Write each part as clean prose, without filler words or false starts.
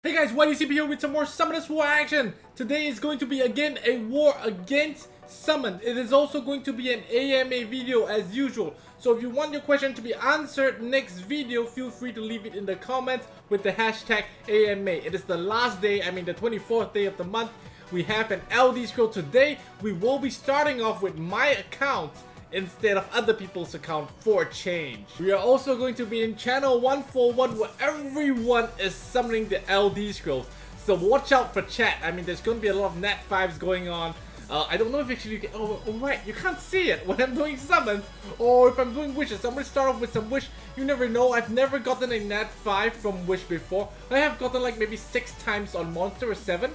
Hey guys, YDCP here with some more Summoners War action. Today is going to be again a war against Summon. It is also going to be an AMA video as usual. So if you want your question to be answered next video, feel free to leave it in the comments with the hashtag AMA. It is the last day, the 24th day of the month. We have an LD scroll today. We will be starting off with my account instead of other people's account for a change. We are also going to be in channel 141 where everyone is summoning the LD scrolls. So watch out for chat. There's going to be a lot of Nat 5s going on. I don't know if actually you can, oh right, you can't see it when I'm doing summons or if I'm doing wishes. I'm going to start off with some wish. You never know, I've never gotten a Nat 5 from wish before. I have gotten like maybe 6 times on monster or 7.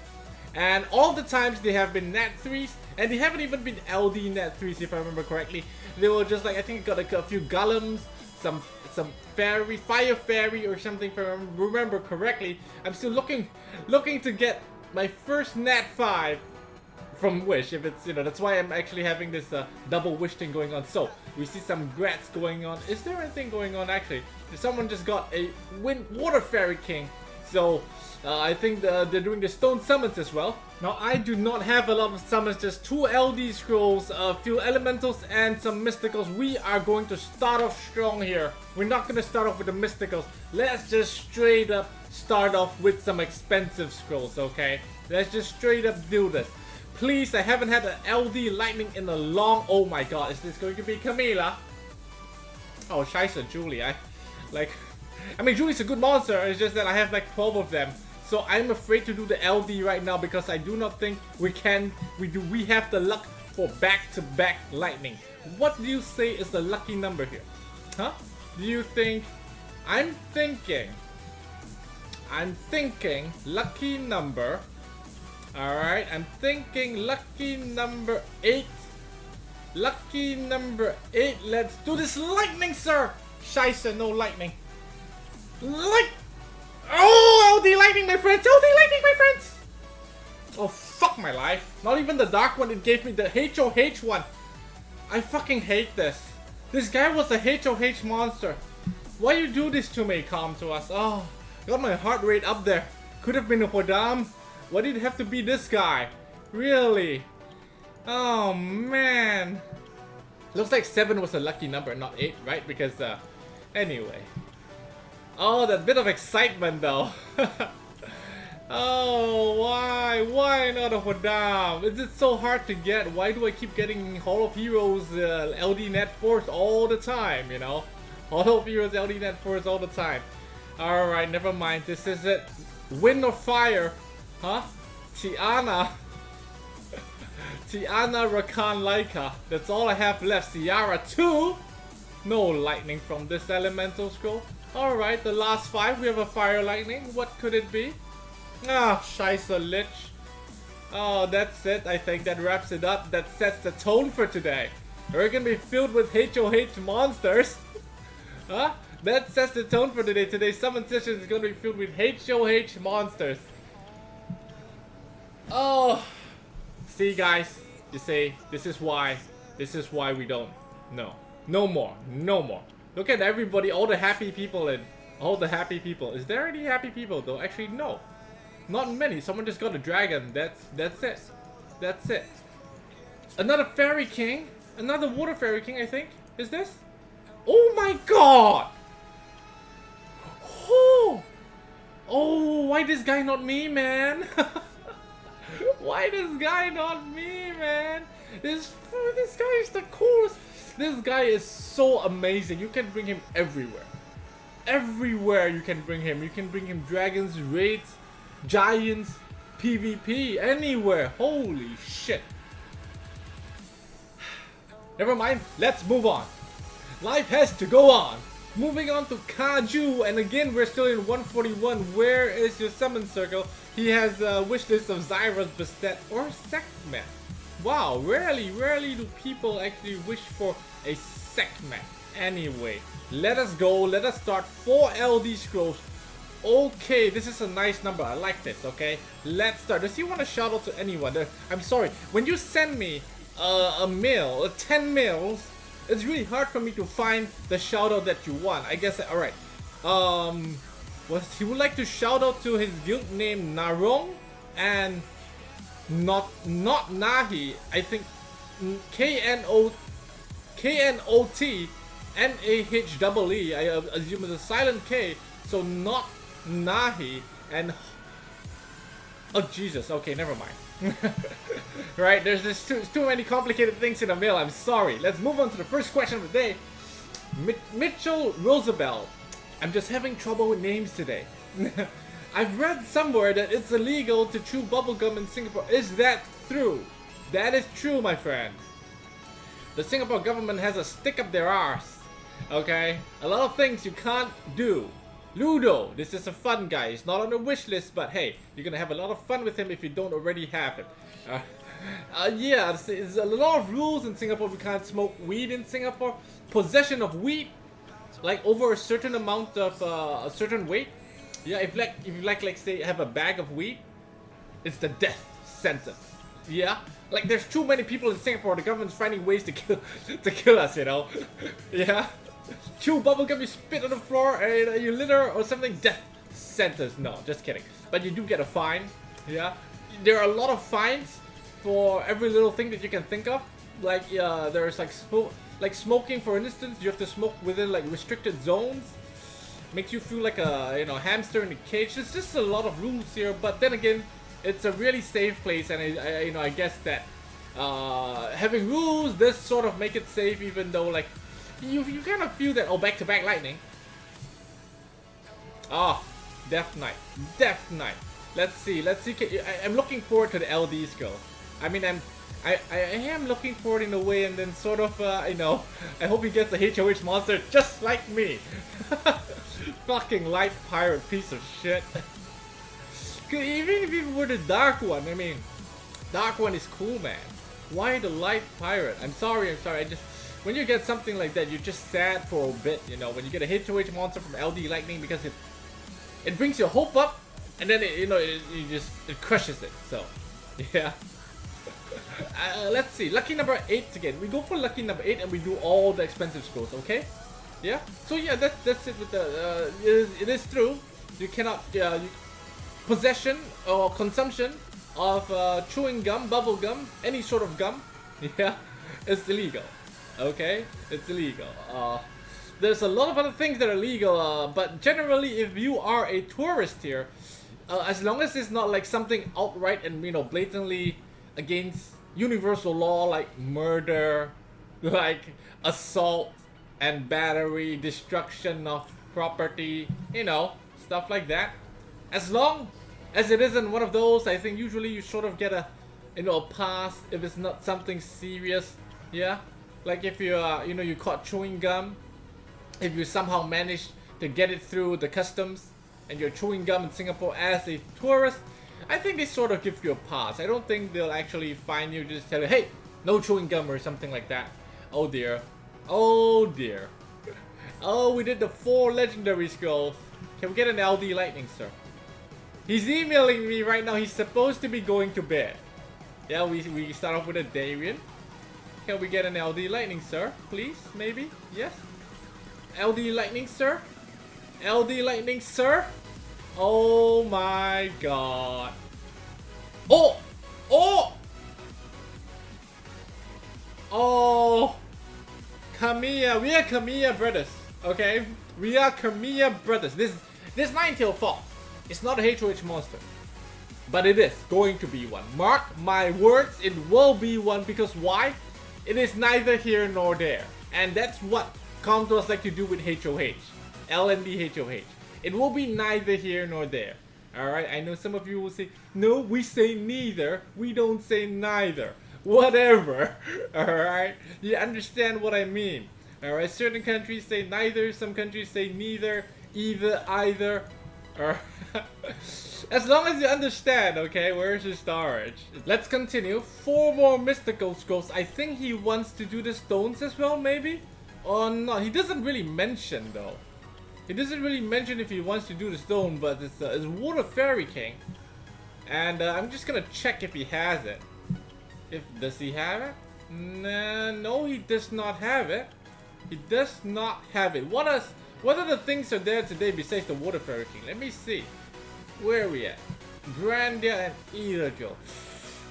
And all the times they have been Nat 3s, and they haven't even been LD Nat 3s if I remember correctly. They were just like, I think I got like a few golems, some fairy, fire fairy or something if I remember correctly. I'm still looking to get my first Nat 5 from wish, if it's, that's why I'm actually having this double wish thing going on. So we see some grats going on. Is there anything going on actually? Someone just got a water fairy king. So I think they're doing the stone summons as well. Now I do not have a lot of summons, just 2 LD scrolls, a few elementals and some mysticals. We are going to start off strong here. We're not going to start off with the mysticals. Let's just straight up start off with some expensive scrolls, okay? Let's just straight up do this. Please, I haven't had an LD lightning in a long... Oh my god, is this going to be Camila? Oh, Scheisse, Julie. Julie's a good monster, it's just that I have like 12 of them. So I'm afraid to do the LD right now because I do not think we have the luck for back-to-back lightning. What do you say is the lucky number here? Huh? Do you think... I'm thinking lucky number. Alright, I'm thinking lucky number 8. Lucky number 8. Let's do this lightning, sir! Scheisse, no lightning. Oh, LD lightning, my friends! LD lightning, my friends! Oh, fuck my life. Not even the dark one, it gave me the HOH one. I fucking hate this. This guy was a HOH monster. Why you do this to me, Calm to us? Oh, got my heart rate up there. Could have been a Hodam. Why did it have to be this guy? Really? Oh, man. Looks like 7 was a lucky number, not 8, right? Because, anyway. Oh, that bit of excitement though. Oh, why? Why not a Hodam? Is it so hard to get? Why do I keep getting Hall of Heroes LD Net Force all the time, Hall of Heroes LD Net Force all the time. Alright, never mind. This is it. Wind or Fire. Huh? Tiana. Tiana, Rakan, Laika. That's all I have left. Ciara 2. No lightning from this elemental scroll. Alright, the last 5, we have a fire lightning. What could it be? Ah, Scheisse Lich. Oh, that's it. I think that wraps it up. That sets the tone for today. We're gonna be filled with HOH monsters. Huh? That sets the tone for today. Today's summon session is gonna be filled with HOH monsters. Oh. See, guys. You say, this is why we don't. No. No more. No more. Look at everybody, all the happy people and all the happy people. Is there any happy people though? Actually, no. Not many. Someone just got a dragon. That's it. That's it. Another fairy king. Another water fairy king, I think. Is this? Oh my god! Oh, why this guy not me, man? Why this guy not me, man? This guy is the coolest. This guy is so amazing. You can bring him everywhere. Everywhere you can bring him. You can bring him dragons, raids, giants, PvP, anywhere. Holy shit. Never mind. Let's move on. Life has to go on. Moving on to Kaju. And again, we're still in 141. Where is your summon circle? He has a wish list of Zyros, Bastet, or Sekhmet. Wow, rarely do people actually wish for a Sekhmet. Anyway, let us go. Let us start 4 LD scrolls. Okay, this is a nice number. I like this, okay? Let's start. Does he want to shout out to anyone? I'm sorry. When you send me a mail, 10 mails, it's really hard for me to find the shout out that you want. I guess, alright. he would like to shout out to his guild name Narong and not Nahi. I think KNOTNAHEE. I assume it's a silent K, so not Nahi and oh Jesus. Okay, never mind. Right, there's just too many complicated things in the mail. I'm sorry. Let's move on to the first question of the day. Mitchell Roosevelt. I'm just having trouble with names today. I've read somewhere that it's illegal to chew bubblegum in Singapore. Is that true? That is true, my friend. The Singapore government has a stick up their arse. Okay? A lot of things you can't do. Ludo, this is a fun guy. He's not on the wish list, but hey, you're gonna have a lot of fun with him if you don't already have him. Yeah, it's a lot of rules in Singapore. We can't smoke weed in Singapore. Possession of weed, like over a certain amount of a certain weight. Yeah, if you like say have a bag of weed, it's the death sentence. Yeah, like there's too many people in Singapore. The government's finding ways to kill us. You know. Yeah. Chew bubblegum, you spit on the floor, and you litter or something, death sentence. No, just kidding. But you do get a fine. Yeah, there are a lot of fines for every little thing that you can think of. Like there's like smoking, for instance. You have to smoke within like restricted zones. Makes you feel like a hamster in a cage. There's just a lot of rules here. But then again, it's a really safe place, and I guess that having rules does sort of make it safe, even though like. You kind of feel that. Oh, back-to-back lightning. Oh, Death Knight. Death Knight. Let's see. I'm looking forward to the LD skill. I mean, I am looking forward in a way, and then sort of, I hope he gets a HOH monster just like me. Fucking light pirate piece of shit. Even if it were the dark one, I mean, dark one is cool, man. Why the light pirate? I'm sorry. When you get something like that, you're just sad for a bit, when you get a HOH monster from LD Lightning, because it brings your hope up, and then it crushes it. So, yeah. Let's see, lucky number 8 again. We go for lucky number 8 and we do all the expensive scrolls, okay? Yeah. So yeah, that's it with the. It is true. You cannot possession or consumption of chewing gum, bubble gum, any sort of gum. Yeah, it's illegal. Okay, it's illegal. There's a lot of other things that are legal, but generally, if you are a tourist here, as long as it's not like something outright and blatantly against universal law, like murder, like assault and battery, destruction of property, stuff like that. As long as it isn't one of those, I think usually you sort of get a pass if it's not something serious. Yeah. Like if you you caught chewing gum, if you somehow manage to get it through the customs and you're chewing gum in Singapore as a tourist, I think they sort of give you a pass. I don't think they'll actually fine you, just tell you, hey, no chewing gum or something like that. Oh dear. Oh dear. Oh, we did the 4 legendary scrolls. Can we get an LD Lightning, sir? He's emailing me right now. He's supposed to be going to bed. Yeah, we start off with a Darien. Can we get an LD Lightning, sir? Please? Maybe? Yes? LD Lightning, sir? LD Lightning, sir? Oh my god. Oh! Oh! Oh! Kamiya. We are Kamiya brothers. Okay? We are Kamiya brothers. This Ninetale Fox. It's not a HOH monster. But it is going to be one. Mark my words, it will be one, because why? It is neither here nor there. And that's what Contours like to do with HOH. LND HOH. It will be neither here nor there. Alright, I know some of you will say, no, we say neither. We don't say neither. Whatever. Alright? You understand what I mean. Alright, certain countries say neither, some countries say neither, either, either. As long as you understand, okay? Where's your storage? Let's continue. 4 more mystical scrolls. I think he wants to do the stones as well, maybe? Or not. He doesn't really mention, though. He doesn't really mention if he wants to do the stone, but it's Water Fairy King. And I'm just gonna check if he has it. Does he have it? Nah, no, he does not have it. He does not have it. What What other things are there today besides the Water Fairy King? Let me see. Where are we at? Grandia and Irajo.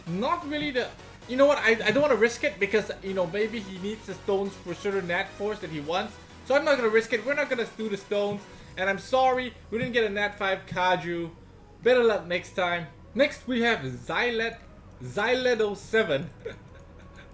Not really the... You know what? I don't want to risk it because, you know, maybe he needs the stones for certain Nat Force that he wants. So I'm not going to risk it. We're not going to do the stones. And I'm sorry, we didn't get a Nat 5 Kaju. Better luck next time. Next we have Xylet07.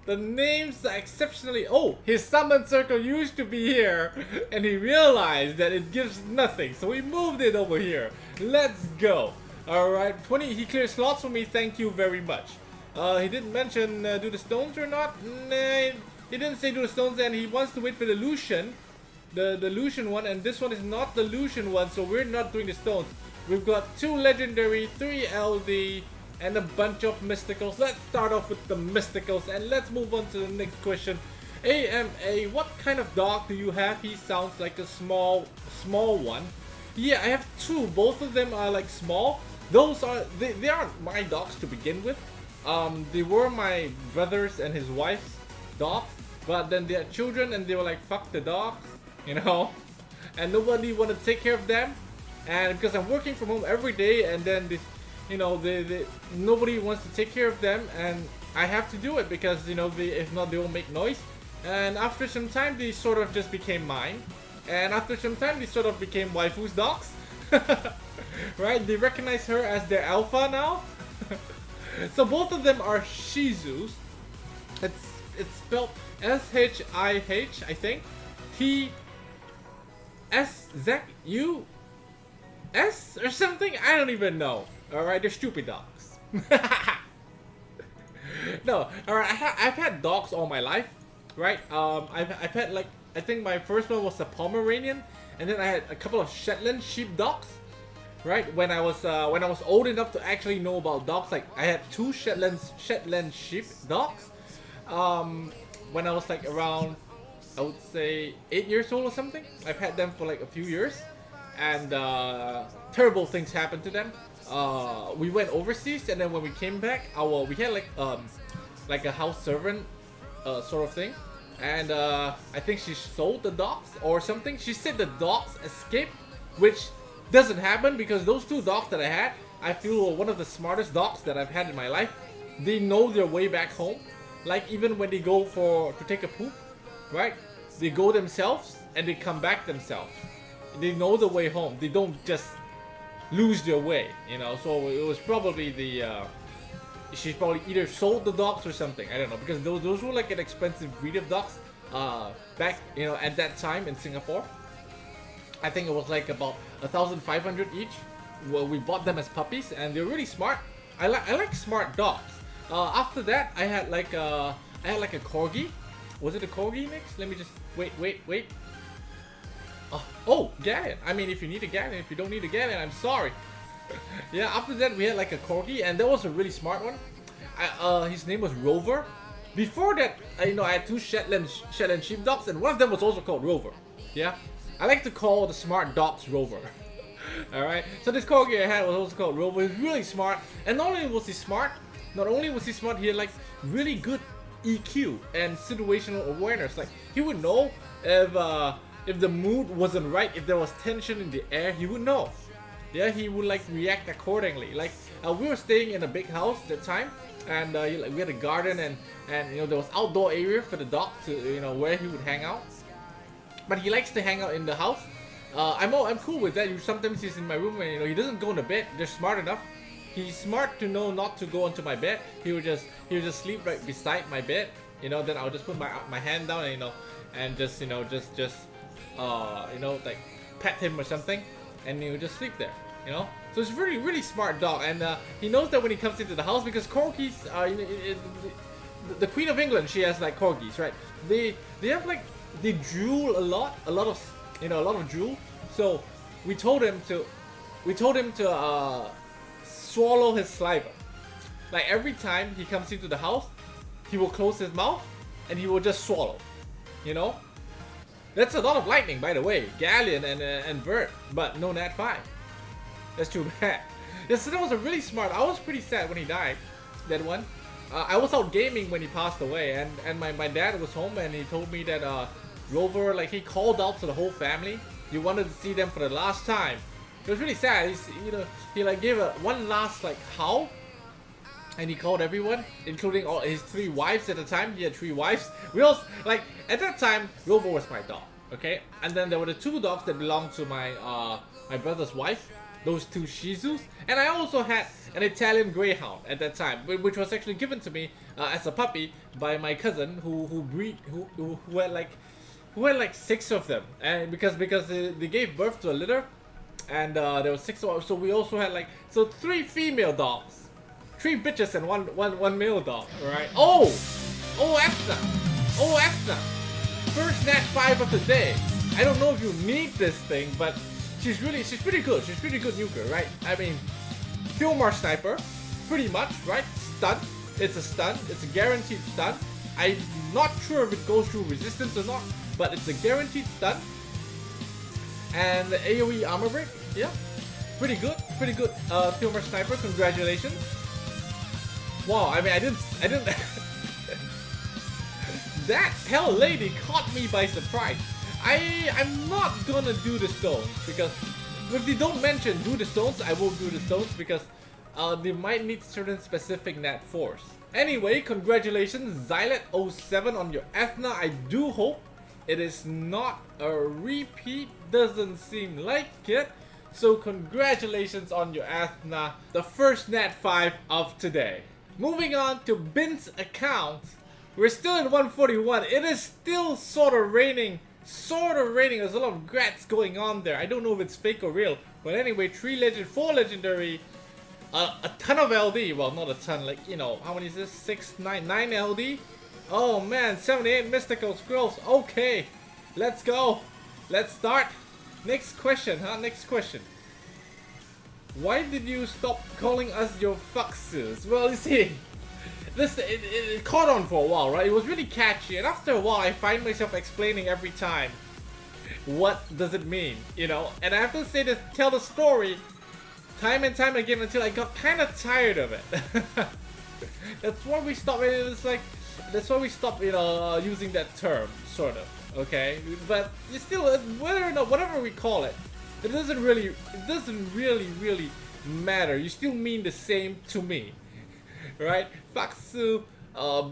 The names are exceptionally... Oh, his summon circle used to be here. And he realized that it gives nothing. So he moved it over here. Let's go. Alright, 20... He cleared slots for me. Thank you very much. He didn't mention do the stones or not. Nah, he didn't say do the stones, and he wants to wait for the Lucian. The Lucian one. And this one is not the Lucian one. So we're not doing the stones. We've got 2 legendary, 3 LD, and a bunch of mysticals. Let's start off with the mysticals and let's move on to the next question. AMA, what kind of dog do you have? He sounds like a small one. Yeah, I have 2. Both of them are like small. Those are, they aren't my dogs to begin with. They were my brother's and his wife's dogs, but then they had children and they were like, fuck the dogs, you know, and nobody wanted to take care of them. And because I'm working from home every day, and then this, you know, nobody wants to take care of them, and I have to do it because, you know, if not they will make noise. And after some time they sort of just became mine, and after some time they sort of became waifu's dogs. Right? They recognize her as their alpha now. So both of them are Shih Tzus. It's spelled S-H-I-H, I think. T-S-Z-U-S or something? I don't even know. Alright, they're stupid dogs. No, alright, I've had dogs all my life, right? I've had like, I think my first one was a Pomeranian, and then I had a couple of Shetland sheep dogs, right? When I was old enough to actually know about dogs, like I had 2 Shetland sheep dogs. When I was like around, I would say 8 years old or something. I've had them for like a few years, and terrible things happened to them. We went overseas, and then when we came back, we had like a house servant sort of thing, and I think she sold the dogs or something. She said the dogs escaped, which doesn't happen because those 2 dogs that I had, I feel were one of the smartest dogs that I've had in my life. They know their way back home. Like even when they go to take a poop, right? They go themselves and they come back themselves. They know the way home. They don't just lose their way, you know. So it was probably she's probably either sold the dogs or something. I don't know, because those were like an expensive breed of dogs back, you know, at that time in Singapore. I think it was like about 1,500 each. Well, we bought them as puppies, and they're really smart. I like smart dogs. After that, I had like a corgi. Was it a corgi mix? Let me just wait. Oh, Galleon. I mean, if you need a Galleon, if you don't need a Galleon, I'm sorry. Yeah, after that we had like a corgi, and that was a really smart one. His name was Rover. Before that, you know, I had 2 Shetland sheepdogs, and one of them was also called Rover. Yeah, I like to call the smart dogs Rover. All right. So this corgi I had was also called Rover. He was really smart, and not only was he smart, he had like really good EQ and situational awareness. Like he would know if the mood wasn't right, if there was tension in the air, he would know. Yeah, he would like react accordingly. Like we were staying in a big house at the time, and we had a garden, and you know there was outdoor area for the dog to, you know, where he would hang out. But he likes to hang out in the house. I'm cool with that. Sometimes he's in my room, and you know he doesn't go in the bed. They're smart enough. He's smart to know not to go onto my bed. He would just sleep right beside my bed. You know, then I'll just put my hand down, and you know, and just you know like pet him or something, and he would just sleep there. You know, so it's really really smart dog, and he knows that when he comes into the house, because corgis, the Queen of England, she has like corgis, right? They have like, they drool a lot of drool. So we told him to swallow his saliva. Like every time he comes into the house, he will close his mouth and he will just swallow. You know, that's a lot of lightning, by the way. Galleon and Vert, but no Nat 5. That's too bad. Yeah, so that was a really smart. I was pretty sad when he died. That one. I was out gaming when he passed away, and my dad was home, and he told me that Rover, like, he called out to the whole family, you wanted to see them for the last time. It was really sad. He like gave one last like howl, and he called everyone, including all his 3 wives at the time. He had 3 wives. We also like at that time, Rover was my dog, okay? And then there were the 2 dogs that belonged to my my brother's wife, those 2 Shih Tzus, and I also had an Italian Greyhound at that time, which was actually given to me as a puppy by my cousin who had like 6 of them, and because they gave birth to a litter, and there were 6 of them, so we also had like 3 female dogs, 3 bitches and one male dog, right? Oh Ethna, first Nat 5 of the day. I don't know if you need this thing, but she's pretty good. She's pretty good nuker, right? I mean, Philmar sniper, pretty much, right? Stun. It's a stun. It's a guaranteed stun. I'm not sure if it goes through resistance or not, but it's a guaranteed stun. And the AoE armor break, yeah, pretty good. Philmar sniper, congratulations. Wow, I mean, I didn't. That hell lady caught me by surprise. I'm not gonna do the stones because if they don't mention do the stones, I won't do the stones because they might need certain specific nat force. Anyway, congratulations Xylet07 on your Ethna. I do hope it is not a repeat. Doesn't seem like it. So congratulations on your Ethna, the first nat 5 of today. Moving on to Bin's account. We're still at 141. It is still sort of raining. There's a lot of grats going on there. I don't know if it's fake or real. But anyway, 3 legend, 4 legendary, a ton of LD. Well, not a ton, like, you know, how many is this? 6, 9 LD? Oh man, 78 mystical scrolls. Okay, let's go. Let's start. Next question, Next question. Why did you stop calling us your fuxes? Well, you see, it caught on for a while, right? It was really catchy, and after a while I find myself explaining every time what does it mean, you know? And I have to say this, tell the story time and time again until I got kind of tired of it. That's why we stopped. That's why we stopped, you know, using that term, sort of. Okay, but you still, whether or not, whatever we call it, it doesn't really matter. You still mean the same to me. Right? Faksu,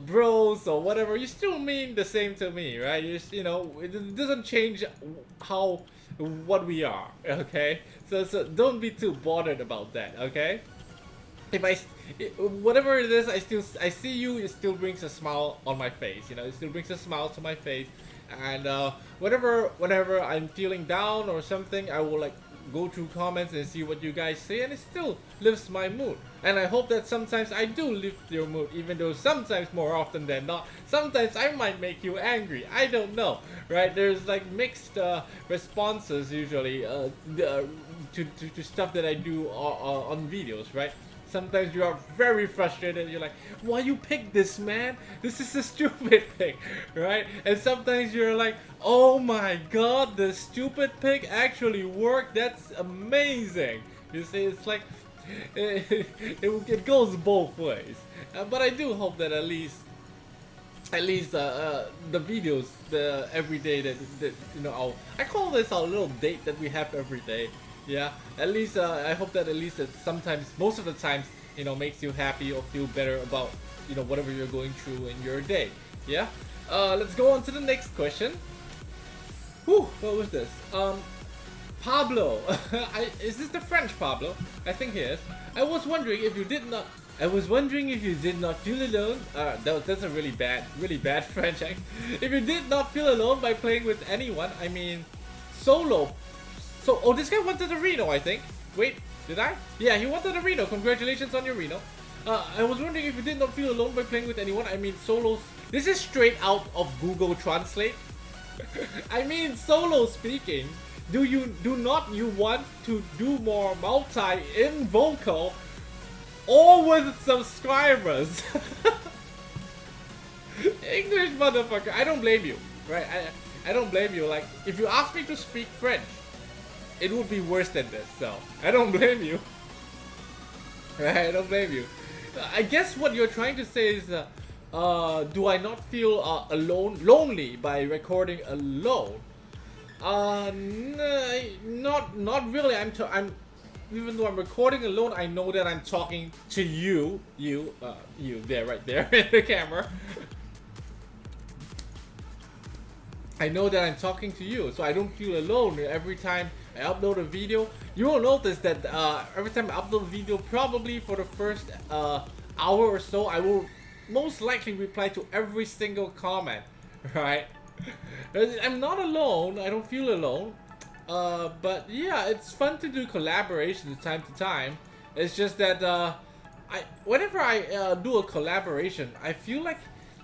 bros, or whatever, you still mean the same to me, right? You know, it doesn't change what we are, okay? So don't be too bothered about that, okay? Whatever it is, I see you, it still brings a smile on my face, you know, it still brings a smile to my face, and whenever I'm feeling down or something, I will like go through comments and see what you guys say, and it still lifts my mood. And I hope that sometimes I do lift your mood, even though sometimes, more often than not, sometimes I might make you angry. I don't know, right? There's like mixed responses usually to stuff that I do on videos, right? Sometimes you are very frustrated. You're like, why you pick this, man? This is a stupid pick, right? And sometimes you're like, oh my god, the stupid pick actually worked. That's amazing. You see, it's like, it goes both ways. But I do hope that at least the videos, the everyday that you know, I call this our little date that we have every day. Yeah, at least I hope that at least it sometimes, most of the times, you know, makes you happy or feel better about, you know, whatever you're going through in your day. Yeah. Let's go on to the next question. Whew, what was this? Pablo. Is this the French Pablo? I think he is. I was wondering if you did not feel alone. That's a really bad French accent. If you did not feel alone by playing with anyone, I mean, solo. So, oh, this guy wanted a Reno, I think. Wait, did I? Yeah, he wanted a Reno. Congratulations on your Reno. I was wondering if you did not feel alone by playing with anyone. I mean, solos. This is straight out of Google Translate. I mean, solo speaking. Do not you want to do more multi in vocal or with subscribers? English motherfucker. I don't blame you, right? I don't blame you. Like, if you ask me to speak French, it would be worse than this, so I don't blame you. I don't blame you. I guess what you're trying to say is, do I not feel lonely by recording alone? Not really. I'm even though I'm recording alone, I know that I'm talking to you there, right there in the camera. I know that I'm talking to you, so I don't feel alone every time I upload a video. You will notice that every time I upload a video, probably for the first hour or so, I will most likely reply to every single comment, right? I'm not alone. I don't feel alone. But yeah, it's fun to do collaborations time to time. It's just that whenever I do a collaboration, I feel like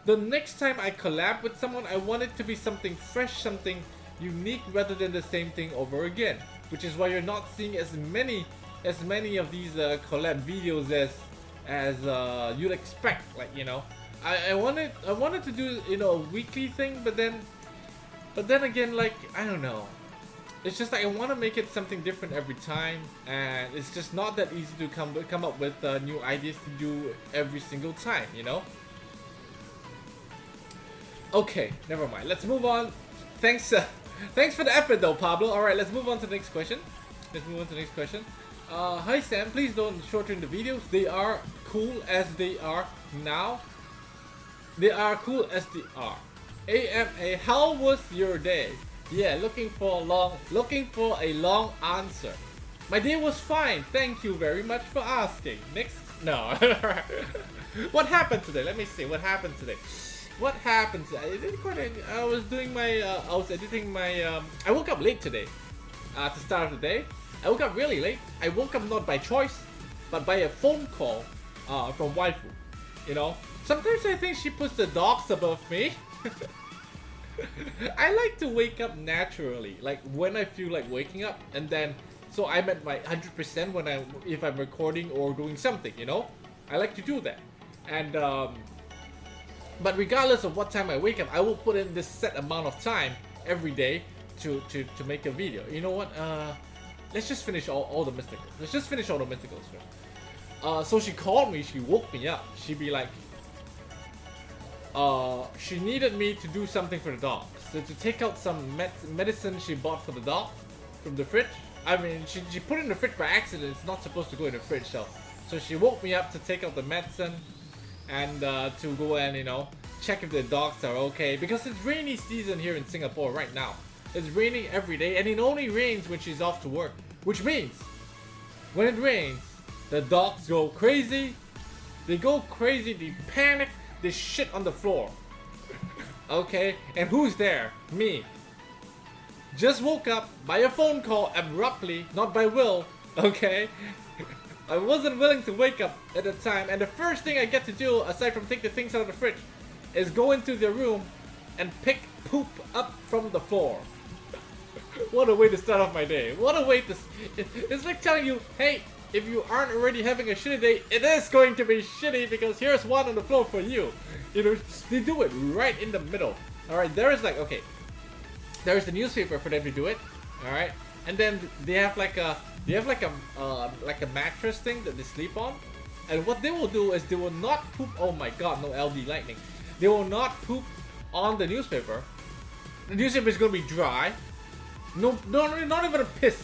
the next time I collab with someone, I want it to be something fresh, something unique, rather than the same thing over again. Which is why you're not seeing as many of these collab videos as you'd expect. Like, you know, I wanted to do, you know, a weekly thing, but then again, like, I don't know. It's just like I want to make it something different every time, and it's just not that easy to come up with new ideas to do every single time, you know. Okay, never mind. Let's move on. Thanks for the effort though, Pablo. All right, let's move on to the next question. Hi Sam, please don't shorten the videos. They are cool as they are now. They are cool as they are. AMA, how was your day? Yeah, looking for a long answer. My day was fine. Thank you very much for asking. Next, no. What happened today? Let me see. What happened today? I was doing my. I was editing my. I woke up late today. To start of the day, I woke up really late. I woke up not by choice, but by a phone call. From waifu. You know. Sometimes I think she puts the dogs above me. I like to wake up naturally, like when I feel like waking up, and then so I'm at my 100% if I'm recording or doing something, you know. I like to do that, and but regardless of what time I wake up, I will put in this set amount of time every day to make a video. You know what? Let's just finish all the mysticals. Let's just finish all the mysticals first. So she called me. She woke me up. She'd be like. She needed me to do something for the dog. So to take out some medicine she bought for the dog from the fridge. I mean, she put it in the fridge by accident. It's not supposed to go in the fridge, so she woke me up to take out the medicine and to go and, you know, check if the dogs are okay. Because it's rainy season here in Singapore right now. It's raining every day, and it only rains when she's off to work. Which means, when it rains, the dogs go crazy. They go crazy, they panic. This shit on the floor. Okay, and who's there? Me. Just woke up by a phone call abruptly, not by will. Okay, I wasn't willing to wake up at the time, and the first thing I get to do, aside from take the things out of the fridge, is go into the room and pick poop up from the floor. What a way to start off my day. What a way to... It's like telling you, hey, if you aren't already having a shitty day, it is going to be shitty because here's one on the floor for you. You know, they do it right in the middle. Alright, there is like, okay, there's the newspaper for them to do it. Alright, and then they have like a mattress thing that they sleep on. And what they will do is they will not poop. Oh my god, no LD lightning. They will not poop on the newspaper. The newspaper is going to be dry. No, not even a piss.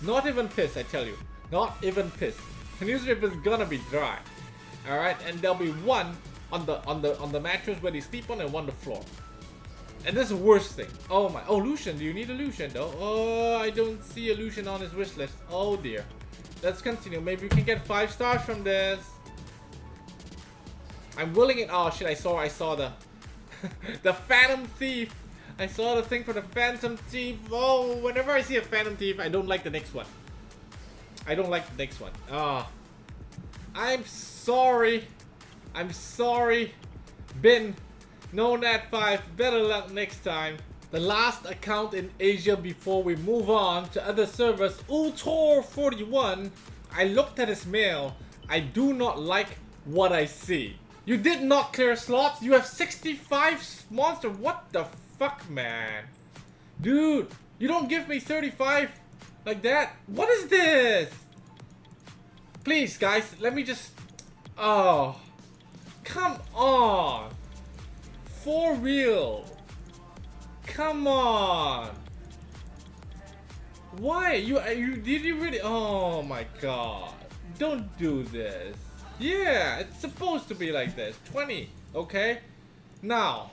Not even piss, I tell you. Not even piss. The newspaper is gonna be dry. Alright, and there'll be one on the mattress where they sleep on and one on the floor. And this is the worst thing. Oh my. Oh, Lucian. Do you need a Lucian though? Oh, I don't see a Lucian on his wish list. Oh dear. Let's continue. Maybe we can get 5 stars from this. I'm willing it. Oh shit, I saw the the Phantom Thief. I saw the thing for the Phantom Thief. Oh, whenever I see a Phantom Thief, I don't like the next one. I don't like the next one. I'm sorry. I'm sorry. Bin. No Nat5. Better luck next time. The last account in Asia before we move on to other servers. Ultor41. I looked at his mail. I do not like what I see. You did not clear slots. You have 65 monsters. What the fuck, man? Dude, you don't give me 35 like that. What is this? Please, guys, let me just... Oh. Come on. For real. Come on. Why? Did you really? Oh my god. Don't do this. Yeah, it's supposed to be like this. 20, okay? Now.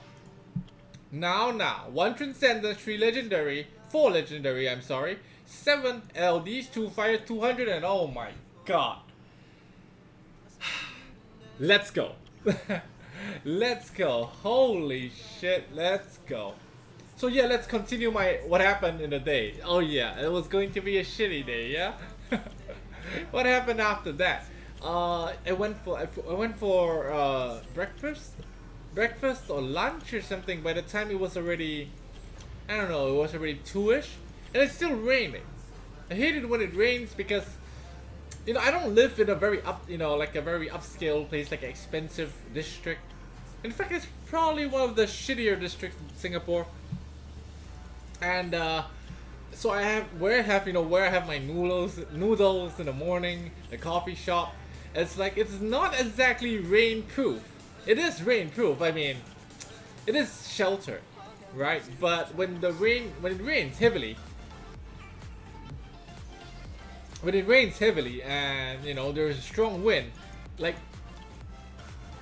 Now. 1 Transcendence, 3 Legendary, 4 Legendary, I'm sorry. 7 LDs, 2 Fire, 200, and oh my god. Let's go. Let's go. Holy shit, let's go. So yeah, let's continue what happened in the day. Oh yeah, it was going to be a shitty day, yeah? What happened after that? I went for breakfast or lunch or something. By the time it was already, I don't know, it was already 2ish, and it's still raining. I hate it when it rains because, you know, I don't live in a very like a very upscale place, like an expensive district. In fact, it's probably one of the shittier districts in Singapore. And so where I have my noodles in the morning, the coffee shop. It's like, it's not exactly rain proof. It is rain proof. I mean, it is sheltered, right? But when it rains heavily, and you know there's a strong wind, like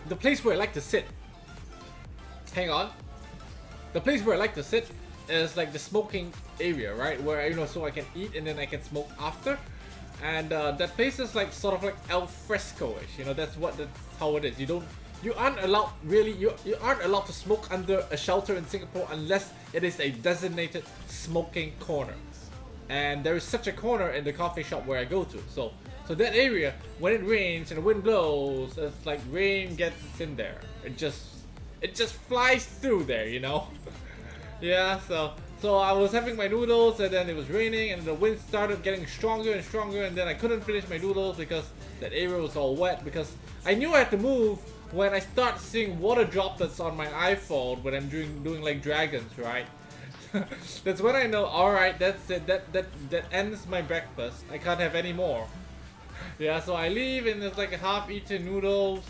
the place where I like to sit. Hang on. The place where I like to sit is like the smoking area, right? Where, you know, so I can eat and then I can smoke after. And that place is like sort of like al fresco-ish. You know, that's how it is. You aren't allowed to smoke under a shelter in Singapore unless it is a designated smoking corner. And there is such a corner in the coffee shop where I go to. So that area, when it rains and the wind blows, it's like rain gets in there. It just flies through there, you know. Yeah, so I was having my noodles and then it was raining and the wind started getting stronger and stronger, and then I couldn't finish my noodles because that area was all wet, because I knew I had to move when I start seeing water droplets on my iPhone when I'm doing like dragons, right? That's when I know, alright, that's it, that ends my breakfast. I can't have any more. Yeah, so I leave and there's like a half-eaten noodles,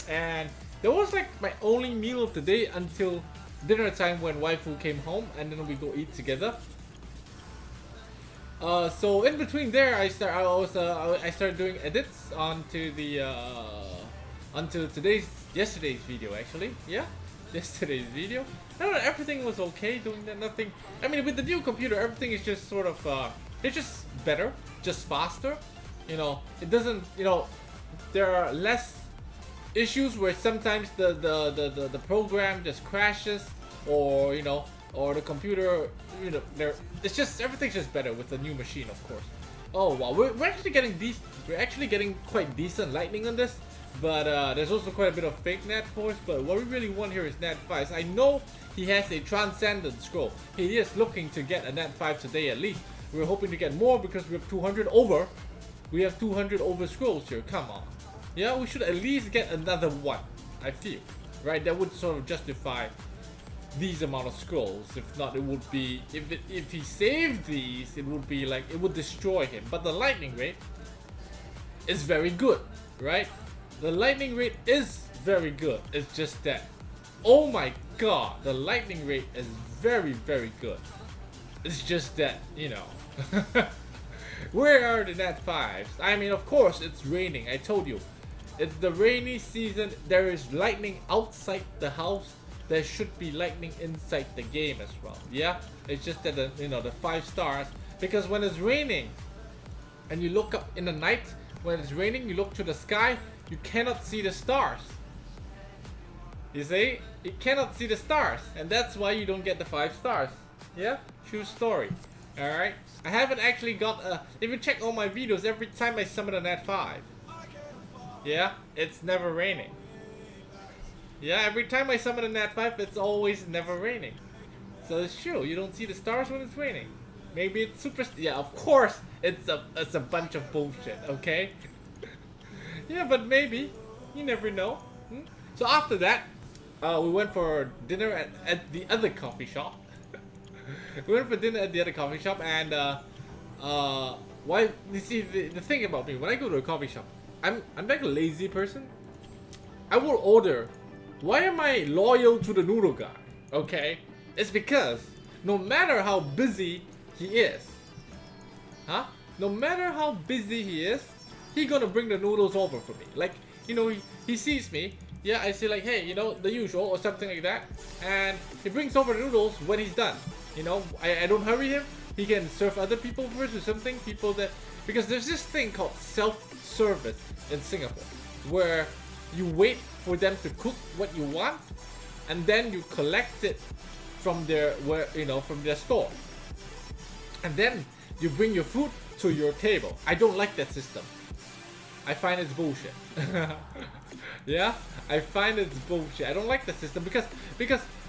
and that was like my only meal of the day until dinner time when waifu came home, and then we go eat together. So in between there, I started doing edits onto yesterday's video, actually. Yeah, yesterday's video. I don't know, everything was okay doing that. Nothing. I mean, with the new computer, everything is just sort of it's just better, just faster. You know, it doesn't. You know, there are less issues where sometimes the program just crashes, or you know, or the computer, you know, everything's just better with the new machine, of course. Oh wow, we're actually getting quite decent lightning on this, but there's also quite a bit of fake Nat force. But what we really want here is Nat 5. I know he has a Transcendent scroll. He is looking to get a Nat 5 today at least. We're hoping to get more because we have 200 over. We have 200 over scrolls here. Come on. Yeah, we should at least get another one, I feel. Right? That would sort of justify these amount of scrolls. If not, it would be, if he saved these, it would be like, it would destroy him. But the lightning rate is very good, right? The lightning rate is very good. It's just that, oh my god, the lightning rate is very, very good. It's just that, you know. Where are the Nat 5s? I mean, of course, it's raining. I told you. It's the rainy season. There is lightning outside the house. There should be lightning inside the game as well. Yeah? It's just that, the 5 stars. Because when it's raining, and you look up in the night, when it's raining, you look to the sky, you cannot see the stars. You see? You cannot see the stars. And that's why you don't get the 5 stars. Yeah? True story. Alright? I haven't actually got if you check all my videos, every time I summon a Nat 5. Yeah? It's never raining. Yeah, every time I summon a Nat 5, it's always never raining. So it's true, you don't see the stars when it's raining. Maybe it's super... Yeah, of course, it's a bunch of bullshit, okay? Yeah, but maybe. You never know. So after that, we went for dinner at the other coffee shop. We went for dinner at the other coffee shop, and why? You see, the thing about me, when I go to a coffee shop, I'm like a lazy person. I will order. Why am I loyal to the noodle guy? Okay, it's because no matter how busy he is, huh? No matter how busy he is, he gonna bring the noodles over for me. Like, you know, he sees me. Yeah, I say like, hey, you know, the usual or something like that. And he brings over the noodles when he's done. You know, I don't hurry him. He can serve other people first or something. People that, because there's this thing called self-service in Singapore, where you wait for them to cook what you want, and then you collect it from their, where, you know, from their store. And then you bring your food to your table. I don't like that system. I find it's bullshit. Yeah, I find it's bullshit. I don't like the system because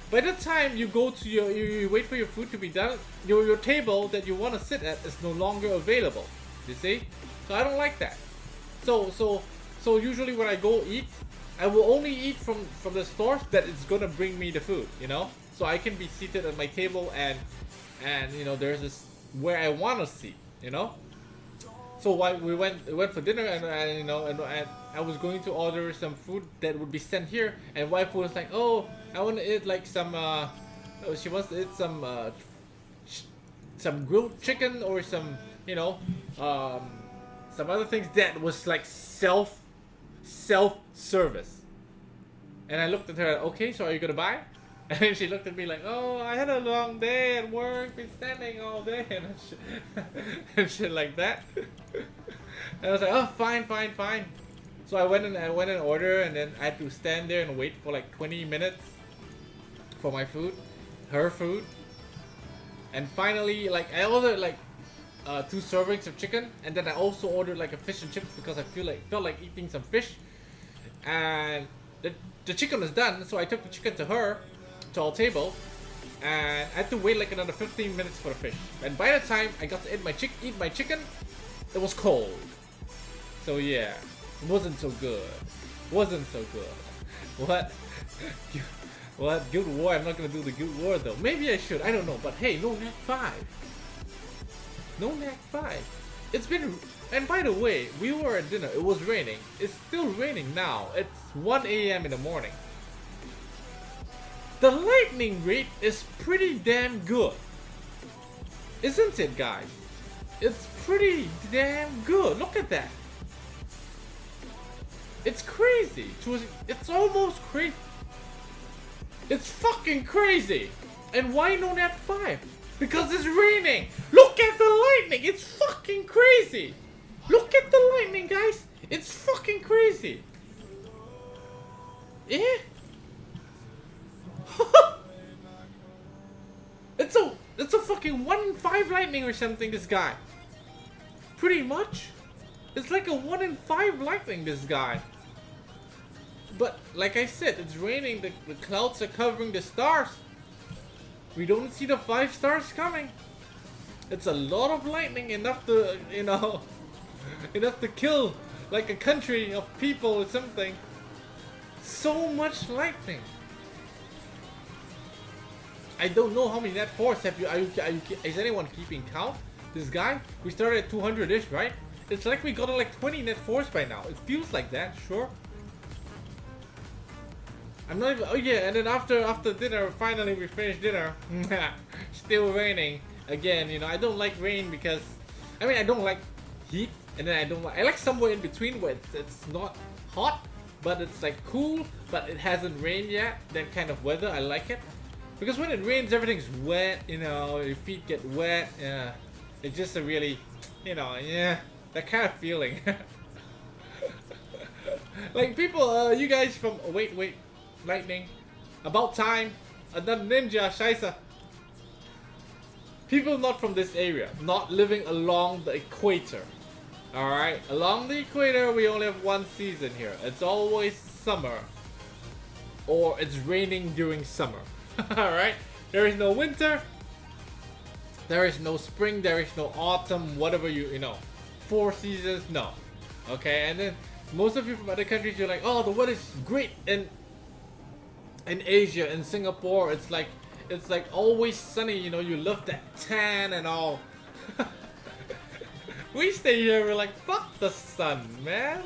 by the time you go to your you wait for your food to be done, your table that you want to sit at is no longer available. You see? So I don't like that. So usually when I go eat, I will only eat from the stores that is gonna bring me the food. You know, so I can be seated at my table and you know there's this where I want to sit. You know. So why we went for dinner and you know and I was going to order some food that would be sent here, and wife was like, oh, I want to eat like some she wants to eat some grilled chicken or some, you know, some other things that was like self service. And I looked at her, okay, so are you gonna buy? And she looked at me like, oh, I had a long day at work, been standing all day and shit like that. And I was like, oh, fine. So I went and ordered, and then I had to stand there and wait for like 20 minutes for my food, her food. And finally, like I ordered like 2 servings of chicken, and then I also ordered like a fish and chips because I felt like eating some fish. And the chicken was done, so I took the chicken to her, to our table, and I had to wait like another 15 minutes for the fish. And by the time I got to eat my chicken, it was cold. So yeah, it wasn't so good. What? What? Guild War? I'm not gonna do the Guild War though. Maybe I should. I don't know. But hey, no Knack 5. No Knack 5. It's been. And by the way, we were at dinner. It was raining. It's still raining now. It's 1 a.m. in the morning. The lightning rate is pretty damn good. Isn't it, guys? It's pretty damn good. Look at that. It's crazy. It's almost crazy. It's fucking crazy. And why no Nat 5? Because it's raining. Look at the lightning. It's fucking crazy. Look at the lightning, guys. It's fucking crazy. Eh? It's a fucking 1 in 5 lightning or something, this guy. Pretty much. It's like a 1 in 5 lightning, this guy. But like I said, it's raining, the clouds are covering the stars. We don't see the 5 stars coming. It's a lot of lightning, enough to, you know, enough to kill like a country of people or something. So much lightning. I don't know how many Net 4s have you, is anyone keeping count? This guy? We started at 200-ish, right? It's like we got like 20 Net 4s by now. It feels like that, sure. I'm not even, oh yeah, and then after dinner, finally we finished dinner. Still raining. Again, you know, I don't like rain because, I mean, I don't like heat, and then I like somewhere in between where it's not hot, but it's like cool, but it hasn't rained yet. That kind of weather, I like it. Because when it rains, everything's wet, you know, your feet get wet. Yeah, it's just a really, you know, yeah, that kind of feeling. Like people, you guys from, wait, lightning, about time, another ninja, Shaisa. People not from this area, not living along the equator. Alright, along the equator, we only have 1 season here. It's always summer, or it's raining during summer. Alright, there is no winter, there is no spring, there is no autumn, whatever you know, 4 seasons, no. Okay, and then most of you from other countries, you're like, oh, the weather is great in Asia, in Singapore, it's like always sunny, you know, you love that tan and all. We stay here, we're like, fuck the sun, man.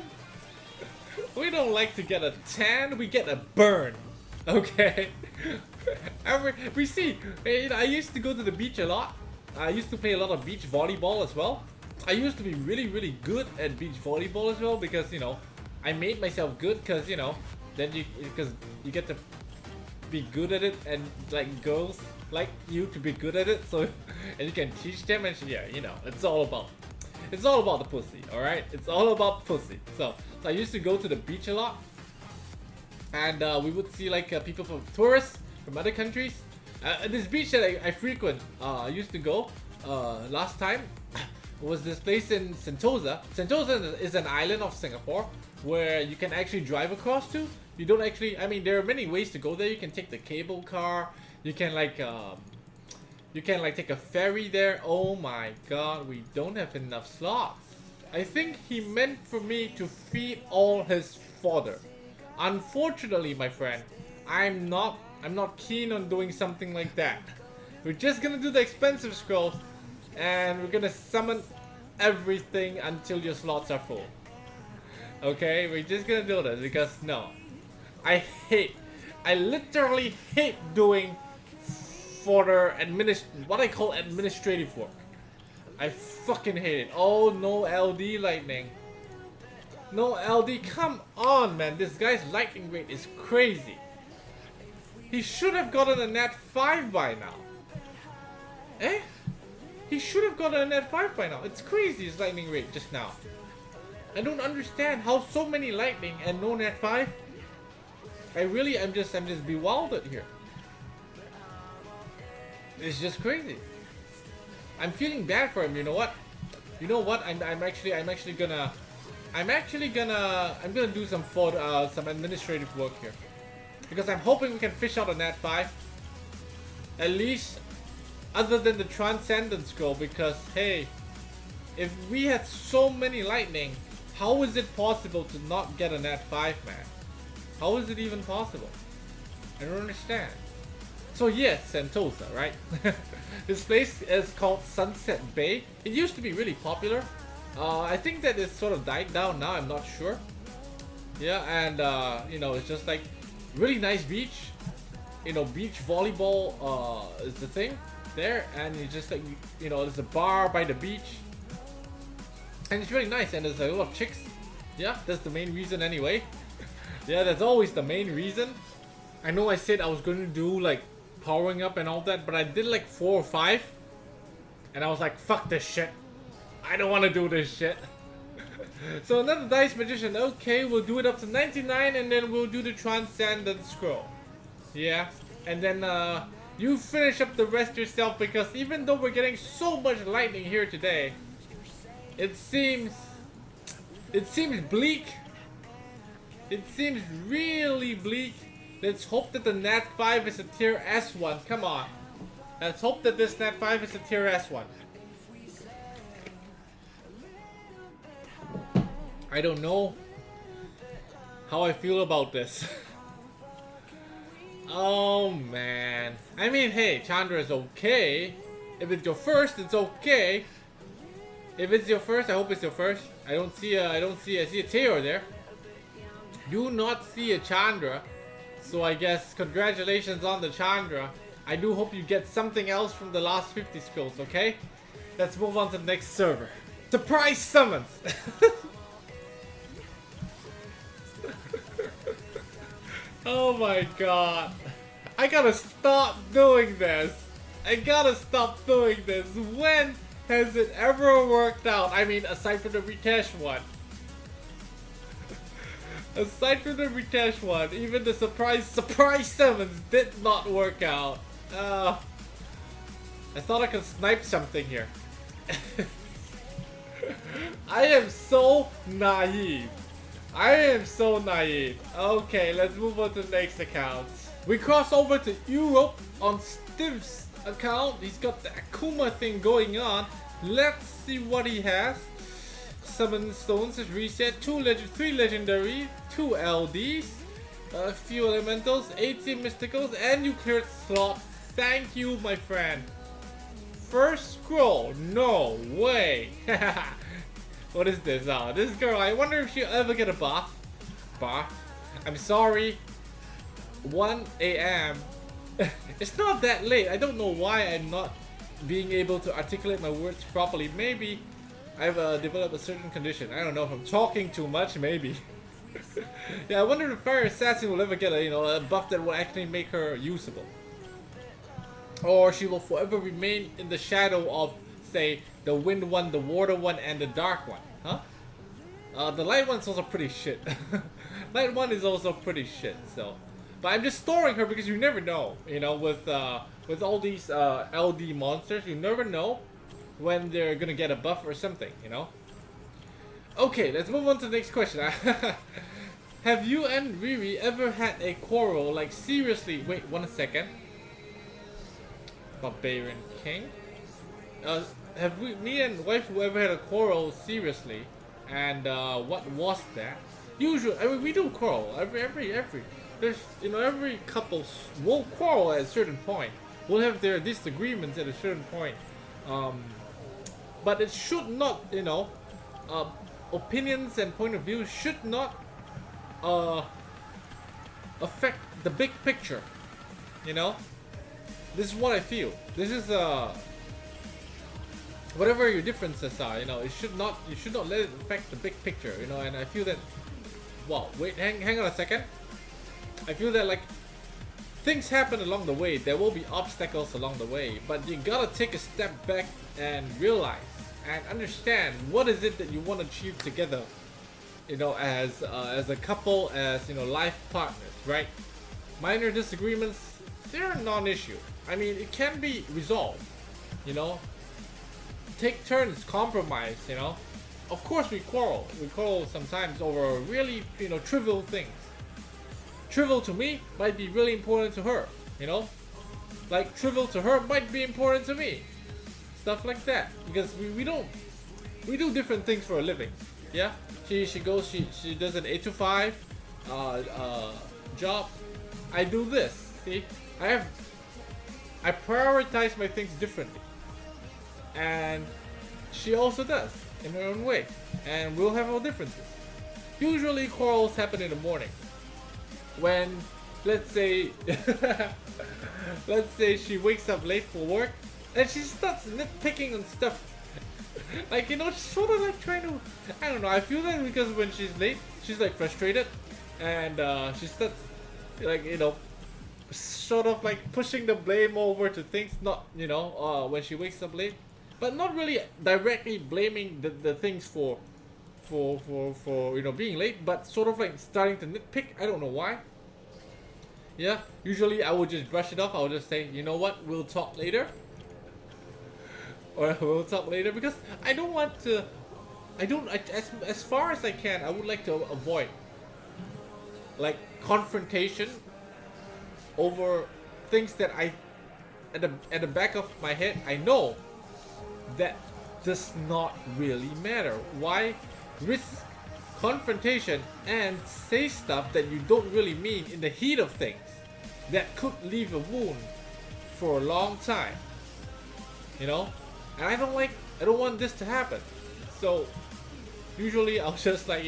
We don't like to get a tan, we get a burn. Okay? We see, you know, I used to go to the beach a lot. I used to play a lot of beach volleyball as well. I used to be really good at beach volleyball as well because you know I made myself good because you know then because you get to be good at it and like girls like you to be good at it so and you can teach them and yeah you know it's all about the pussy, all right? It's all about pussy. So I used to go to the beach a lot and we would see like people from tourists from other countries. This beach that I frequent used to go last time was this place in Sentosa. Sentosa is an island of Singapore where you can actually drive across to. You don't actually, I mean, there are many ways to go there. You can take the cable car. You can like take a ferry there. Oh my god, we don't have enough slots. I think he meant for me to feed all his fodder. Unfortunately, my friend, I'm not keen on doing something like that. We're just gonna do the expensive scrolls and we're gonna summon everything until your slots are full. Okay, we're just gonna do this because no. I literally hate doing fodder what I call administrative work. I fucking hate it. Oh no, LD lightning. No LD, come on man, this guy's lightning rate is crazy. He should have gotten a nat 5 by now. Eh? He should have gotten a nat 5 by now. It's crazy his lightning rate just now. I don't understand how so many lightning and no nat 5. I'm just bewildered here. It's just crazy. I'm feeling bad for him. You know what? I'm actually gonna do some administrative work here because I'm hoping we can fish out a nat 5 at least, other than the Transcendence Scroll. Because hey, if we had so many lightning, how is it possible to not get a nat 5, man? How is it even possible? I don't understand. So yes, Sentosa, right? This place is called Sunset Bay. It used to be really popular. I think that it's sort of died down now, I'm not sure. Yeah, and you know, it's just like really nice beach. You know, beach volleyball is the thing there, and it's just like, you know, there's a bar by the beach. And it's really nice, and there's a lot of chicks. Yeah, that's the main reason anyway. Yeah, that's always the main reason. I know I said I was going to do like powering up and all that, but I did like 4 or 5. And I was like, fuck this shit. I don't want to do this shit. So another Dice Magician. Okay, we'll do it up to 99 and then we'll do the Transcendent Scroll. Yeah, and then you finish up the rest yourself because even though we're getting so much lightning here today, it seems bleak. It seems really bleak. Let's hope that the Nat 5 is a tier S1. Come on. Let's hope that this Nat 5 is a tier S1. I don't know how I feel about this. Oh man. I mean, hey, Chandra is okay. If it's your first, it's okay. If it's your first, I hope it's your first. I see a Taylor there. Do not see a Chandra. So I guess congratulations on the Chandra. I do hope you get something else from the last 50 scrolls, okay? Let's move on to the next server. Surprise summons! Oh my god. I gotta stop doing this. When has it ever worked out? I mean, aside from the Ritesh one. Even the surprise summons did not work out. I thought I could snipe something here. I am so naive. Okay, let's move on to the next account. We cross over to Europe on Stive's account. He's got the Akuma thing going on. Let's see what he has. Summon stones is reset. 3 legendary, 2 LDs, a few elementals, 18 mysticals, and you cleared slots. Thank you, my friend. First scroll, no way. What is this? This girl, I wonder if she'll ever get a buff. I'm sorry. 1 AM. It's not that late. I don't know why I'm not being able to articulate my words properly. Maybe I've developed a certain condition. I don't know if I'm talking too much, maybe. Yeah, I wonder if Fire Assassin will ever get a buff that will actually make her usable. Or she will forever remain in the shadow of, say, the wind one, the water one, and the dark one. Huh? The light one's also pretty shit. Light one is also pretty shit, so. But I'm just storing her because you never know, with all these LD monsters, you never know when they're gonna get a buff or something, Okay, let's move on to the next question. Have you and Riri ever had a quarrel, like seriously? Wait, 1 second. Barbarian King? Have me and wife ever had a quarrel seriously? And what was that? Usually, I mean, we do quarrel. There's, every couple will quarrel at a certain point. Will have their disagreements at a certain point. But it should not, opinions and point of view should not affect the big picture. This is what I feel. This is whatever your differences are, you should not let it affect the big picture, and I feel that, wow, wait, hang on a second. I feel that, like, things happen along the way. There will be obstacles along the way, but you gotta take a step back and realize and understand what is it that you want to achieve together, as a couple, as life partners, right? Minor disagreements, they're a non-issue. I mean, it can be resolved, take turns, compromise, Of course we quarrel. We quarrel sometimes over really, trivial things. Trivial to me might be really important to her, Like, trivial to her might be important to me. Stuff like that. Because we do different things for a living. Yeah? She does an 8 to 5 job. I do this. See? I prioritize my things differently. And she also does, in her own way. And we'll have our differences. Usually quarrels happen in the morning. When, let's say she wakes up late for work and she starts nitpicking on stuff. Like, sort of like trying to, I don't know, I feel that because when she's late, she's like frustrated and she starts like, sort of like pushing the blame over to things, not, when she wakes up late. But not really directly blaming the things for being late, but sort of like starting to nitpick. I don't know why. Yeah, usually I would just brush it off. I would just say, you know what, we'll talk later. Or we'll talk later, because I don't want to. As far as I can, I would like to avoid like confrontation over things that at the back of my head I know that does not really matter. Why risk confrontation and say stuff that you don't really mean in the heat of things that could leave a wound for a long time? And I don't want this to happen. So usually I'll just like,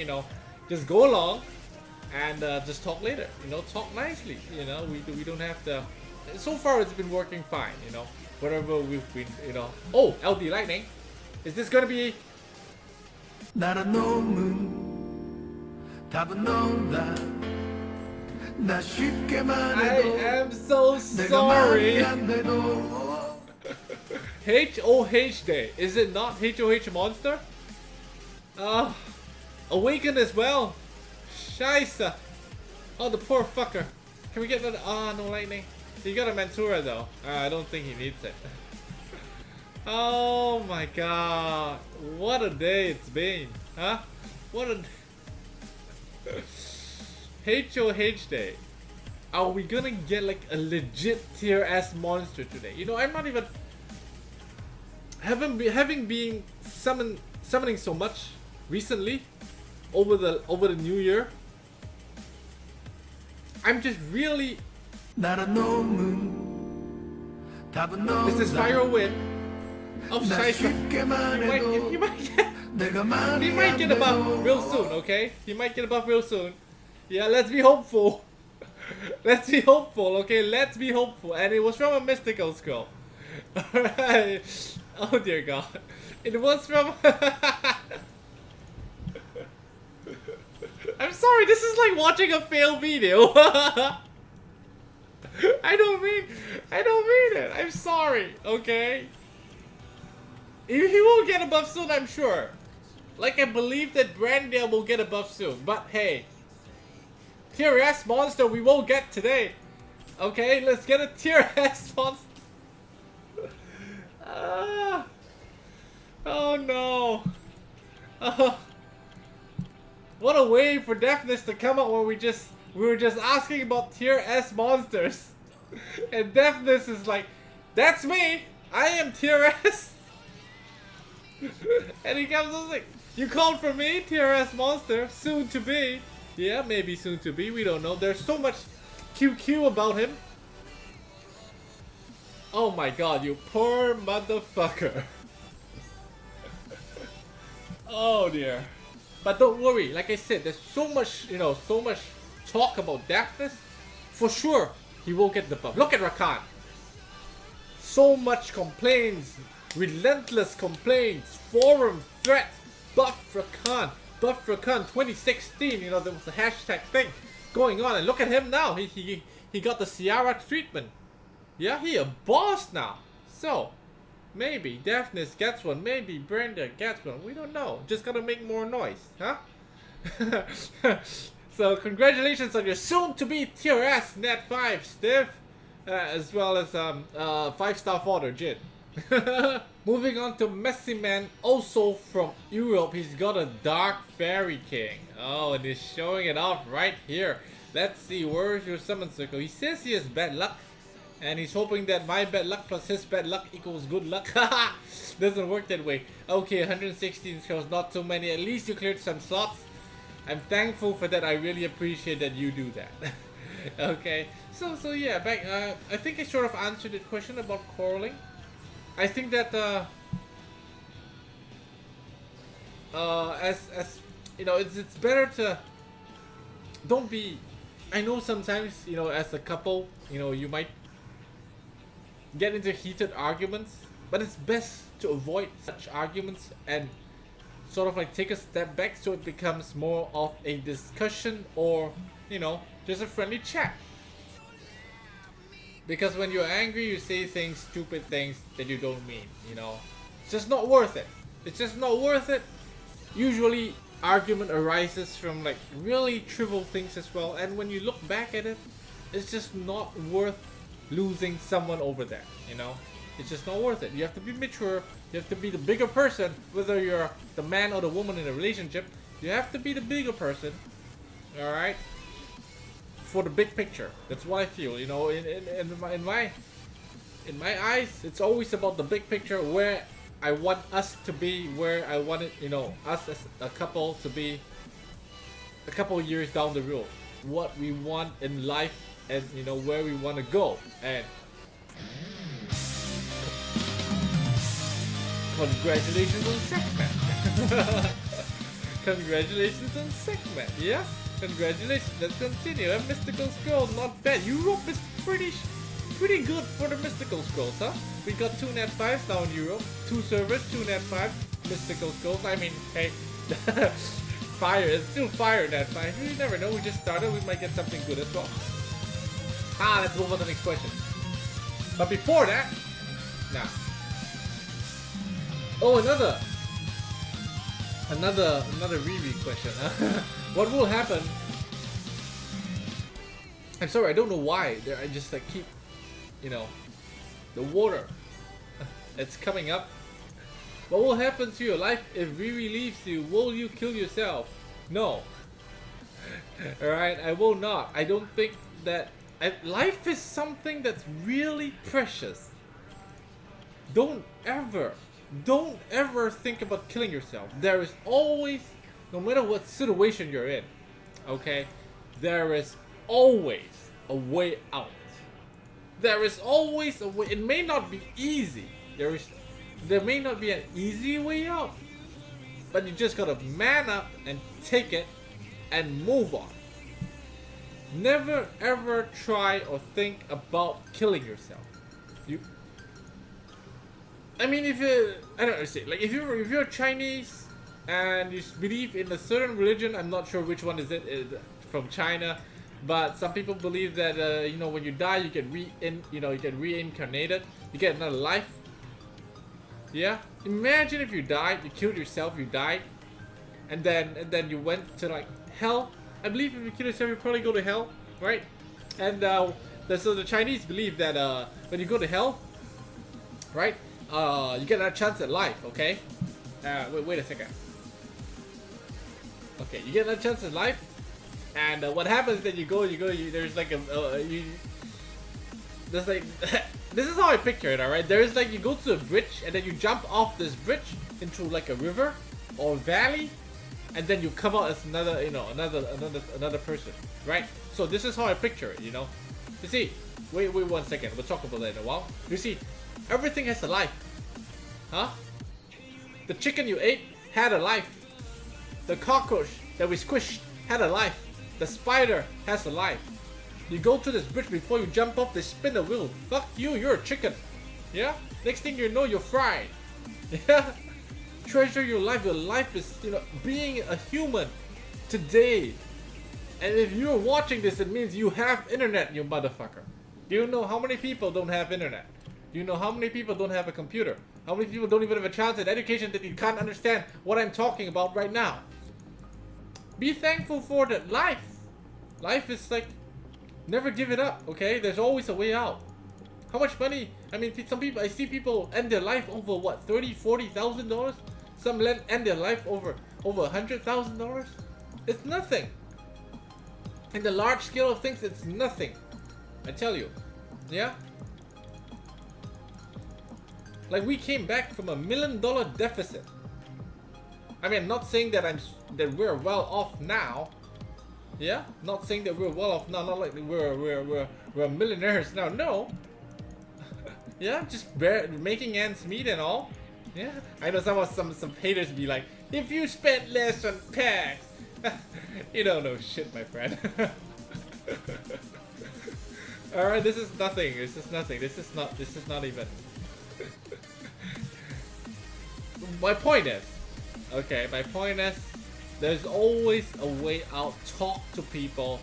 just go along and just talk later. Talk nicely. We don't have to. So far it's been working fine. Whatever we've been, Oh, LD Lightning. Is this gonna be? I am so sorry. HOH Day. Is it not HOH Monster? Awaken as well. Scheisse. Oh, the poor fucker. Can we get that? No lightning. He got a Mantura though. I don't think he needs it. Oh my god. What a day it's been. Huh? What a HOH Day. Are we gonna get like a legit tier S monster today? I'm not even having been summoning so much recently over the new year. I'm just really. This is Fire Wind of Scheisse. He might get a buff real soon, okay? He might get a buff real soon. Yeah, let's be hopeful. Let's be hopeful, okay? Let's be hopeful. And it was from a mystical scroll. Alright. Oh dear God. It was from... I'm sorry, this is like watching a failed video. I don't mean it. I'm sorry, okay? He will get a buff soon, I'm sure. Like, I believe that Brandale will get a buff soon. But hey, Tier S monster we won't get today. Okay, let's get a Tier S monster. Oh no. What a way for Deafness to come out when we were just asking about Tier S monsters. And Deafness is like, that's me! I am Tier S! And he comes and like, you called for me, Tier S monster, soon to be. Yeah, maybe soon to be, we don't know. There's so much QQ about him. Oh my god, you poor motherfucker. Oh dear. But don't worry, like I said, there's so much, you know, so much talk about Deafness. For sure, he will get the buff. Look at Rakan. So much complaints, relentless complaints, forum threats, buff Rakan 2016, you know, there was a hashtag thing going on, and look at him now, he got the Ciara treatment. Yeah, he a boss now. So, maybe Deafness gets one, maybe Brenda gets one, we don't know. Just gotta make more noise, huh? So, congratulations on your soon-to-be Tier S Net 5, Stiff. As well as 5-star fodder, Jin. Moving on to Messy Man, also from Europe. He's got a Dark Fairy King. Oh, and he's showing it off right here. Let's see, where's your summon circle? He says he has bad luck, and he's hoping that my bad luck plus his bad luck equals good luck. Doesn't work that way. Okay, 116 shows, not too many. At least you cleared some slots. I'm thankful for that. I really appreciate that you do that. Okay, so yeah, back. I think I sort of answered the question about quarreling. I think that as you know, it's better to don't be. I know sometimes, you know, as a couple, you know, you might get into heated arguments, but it's best to avoid such arguments and sort of like take a step back so it becomes more of a discussion, or, you know, just a friendly chat. Because when you're angry, you say things, stupid things that you don't mean, you know. It's just not worth it. It's just not worth it. Usually, argument arises from like really trivial things as well. And when you look back at it, it's just not worth losing someone over that, you know. It's just not worth it. You have to be mature. You have to be the bigger person, whether you're the man or the woman in a relationship. You have to be the bigger person, all right, for the big picture. That's what I feel. You know, in my eyes, it's always about the big picture, where I want us to be, where I want it, you know, us as a couple to be a couple years down the road, what we want in life, and you know, where we want to go. And congratulations on Segment. Congratulations on Segment, yeah? Congratulations, let's continue. And Mystical Scroll, not bad. Europe is pretty good for the Mystical Scrolls, huh? We got 2 Net 5s now in Europe. 2 servers, 2 Net 5 Mystical Scrolls. I mean, hey, fire, it's still fire Net 5. You never know, we just started, we might get something good as well. Let's move on to the next question. But before that, nah. Oh, another Riri question. What will happen? I'm sorry, I don't know why. I just like keep, you know, the water. It's coming up. What will happen to your life if Riri leaves you? Will you kill yourself? No. Alright, I will not. I don't think that... life is something that's really precious. Don't ever think about killing yourself. There is always, no matter what situation you're in, okay, there is always a way out. There is always a way. It may not be easy. There may not be an easy way out, but you just gotta man up and take it and move on. Never ever try or think about killing yourself. I mean, if you, I don't know, say, like if you're Chinese and you believe in a certain religion, I'm not sure which one is it from China, but some people believe that you know, when you die, you get you get reincarnated, you get another life. Yeah, imagine if you died, you killed yourself, you died, and then you went to like hell. I believe if you kill yourself, you probably go to hell, right? And so the Chinese believe that when you go to hell, right, you get another chance at life. Okay, wait a second. Okay, you get another chance at life, and what happens is that there's like there's like this is how I picture it. All right, there's like you go to a bridge and then you jump off this bridge into like a river or valley, and then you come out as another, you know, another person, right? So this is how I picture it, you know. You see, wait 1 second. We'll talk about that in a while. You see, everything has a life, huh? The chicken you ate had a life. The cockroach that we squished had a life. The spider has a life. You go to this bridge, before you jump off, they spin the wheel. Fuck you, you're a chicken. Yeah? Next thing you know, you're fried. Yeah? Treasure your life. Your life is, you know, being a human today. And if you're watching this, it means you have internet, you motherfucker. Do you know how many people don't have internet? Do you know how many people don't have a computer? How many people don't even have a chance at education that you can't understand what I'm talking about right now? Be thankful for that life. Life is like, never give it up, okay? There's always a way out. How much money? I mean, some people, I see people end their life over what, $30,000-$40,000? Some end their life over $100,000. It's nothing. In the large scale of things, it's nothing. I tell you, yeah. Like, we came back from $1 million deficit. I mean, I'm not saying that we're well off now. Yeah, not saying that we're well off now. Not like we're millionaires now. No. Yeah, just making ends meet and all. Yeah, I know some haters be like, if you spent less on packs, you don't know shit, my friend. All right, this is nothing. This is nothing. This is not even. My point is, okay. My point is, there's always a way out. Talk to people.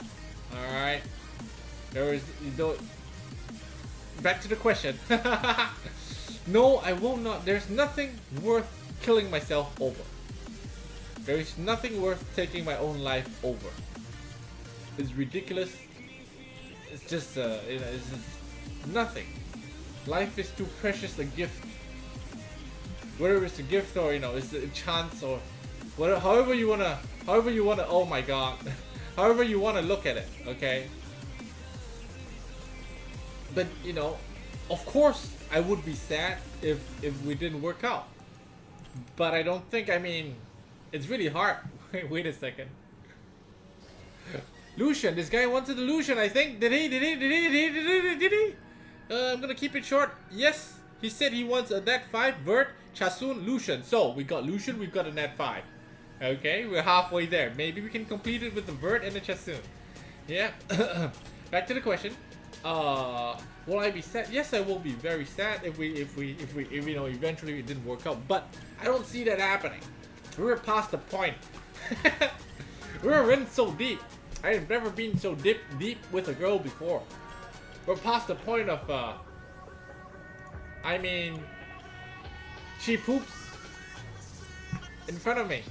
All right. There is, you don't. Back to the question. No, I will not. There's nothing worth killing myself over. There is nothing worth taking my own life over. It's ridiculous. It's just, you know, it's just nothing. Life is too precious a gift. Whether it's a gift or, you know, it's a chance or whatever, however you wanna, oh my god, however you wanna look at it, okay? But, you know, of course, I would be sad if we didn't work out. But I don't think, I mean, it's really hard. Wait a second. Lucian, this guy wanted the Lucian, I think. Did he? I'm gonna keep it short. Yes, he said he wants a Nat 5, Vert, Chasun, Lucian. So, we got Lucian, we've got a Nat 5. Okay, we're halfway there. Maybe we can complete it with the Vert and the Chasun. Yeah. Back to the question. Will I be sad? Yes, I will be very sad if we you know, eventually it didn't work out. But I don't see that happening. We're past the point. We're in so deep. I have never been so deep with a girl before. We're past the point of I mean, she poops in front of me.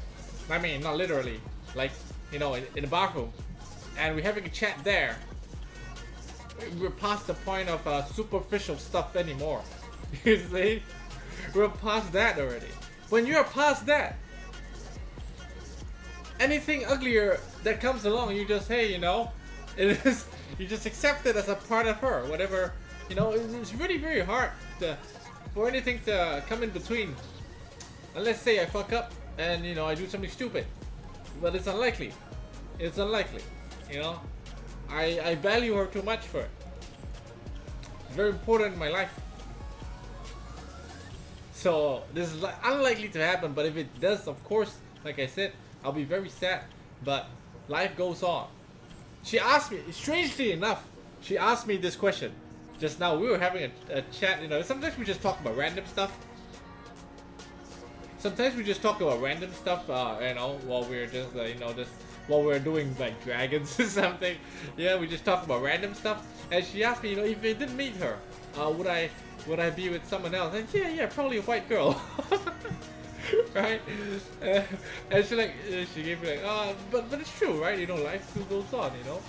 I mean, not literally, like, you know, in the bathroom, and we're having a chat there. We're past the point of superficial stuff anymore. You see? We're past that already. When you're past that, anything uglier that comes along, you just, hey, you know, it is, you just accept it as a part of her. Whatever, you know, it's really very hard for anything to come in between. And let's say I fuck up and, you know, I do something stupid, but it's unlikely. It's unlikely, you know. I value her too much for it. It's very important in my life. So this is unlikely to happen, but if it does, of course, like I said, I'll be very sad. But life goes on. She asked me, strangely enough, she asked me this question. Just now we were having a chat, you know, sometimes we just talk about random stuff. sometimes we just talk about random stuff, you know, while we're just, you know, just while we're doing like dragons or something. Yeah, we just talk about random stuff. And she asked me, you know, if I didn't meet her, would I be with someone else? And yeah, probably a white girl. Right? And she gave me like, but it's true, right? You know, life still goes on, you know.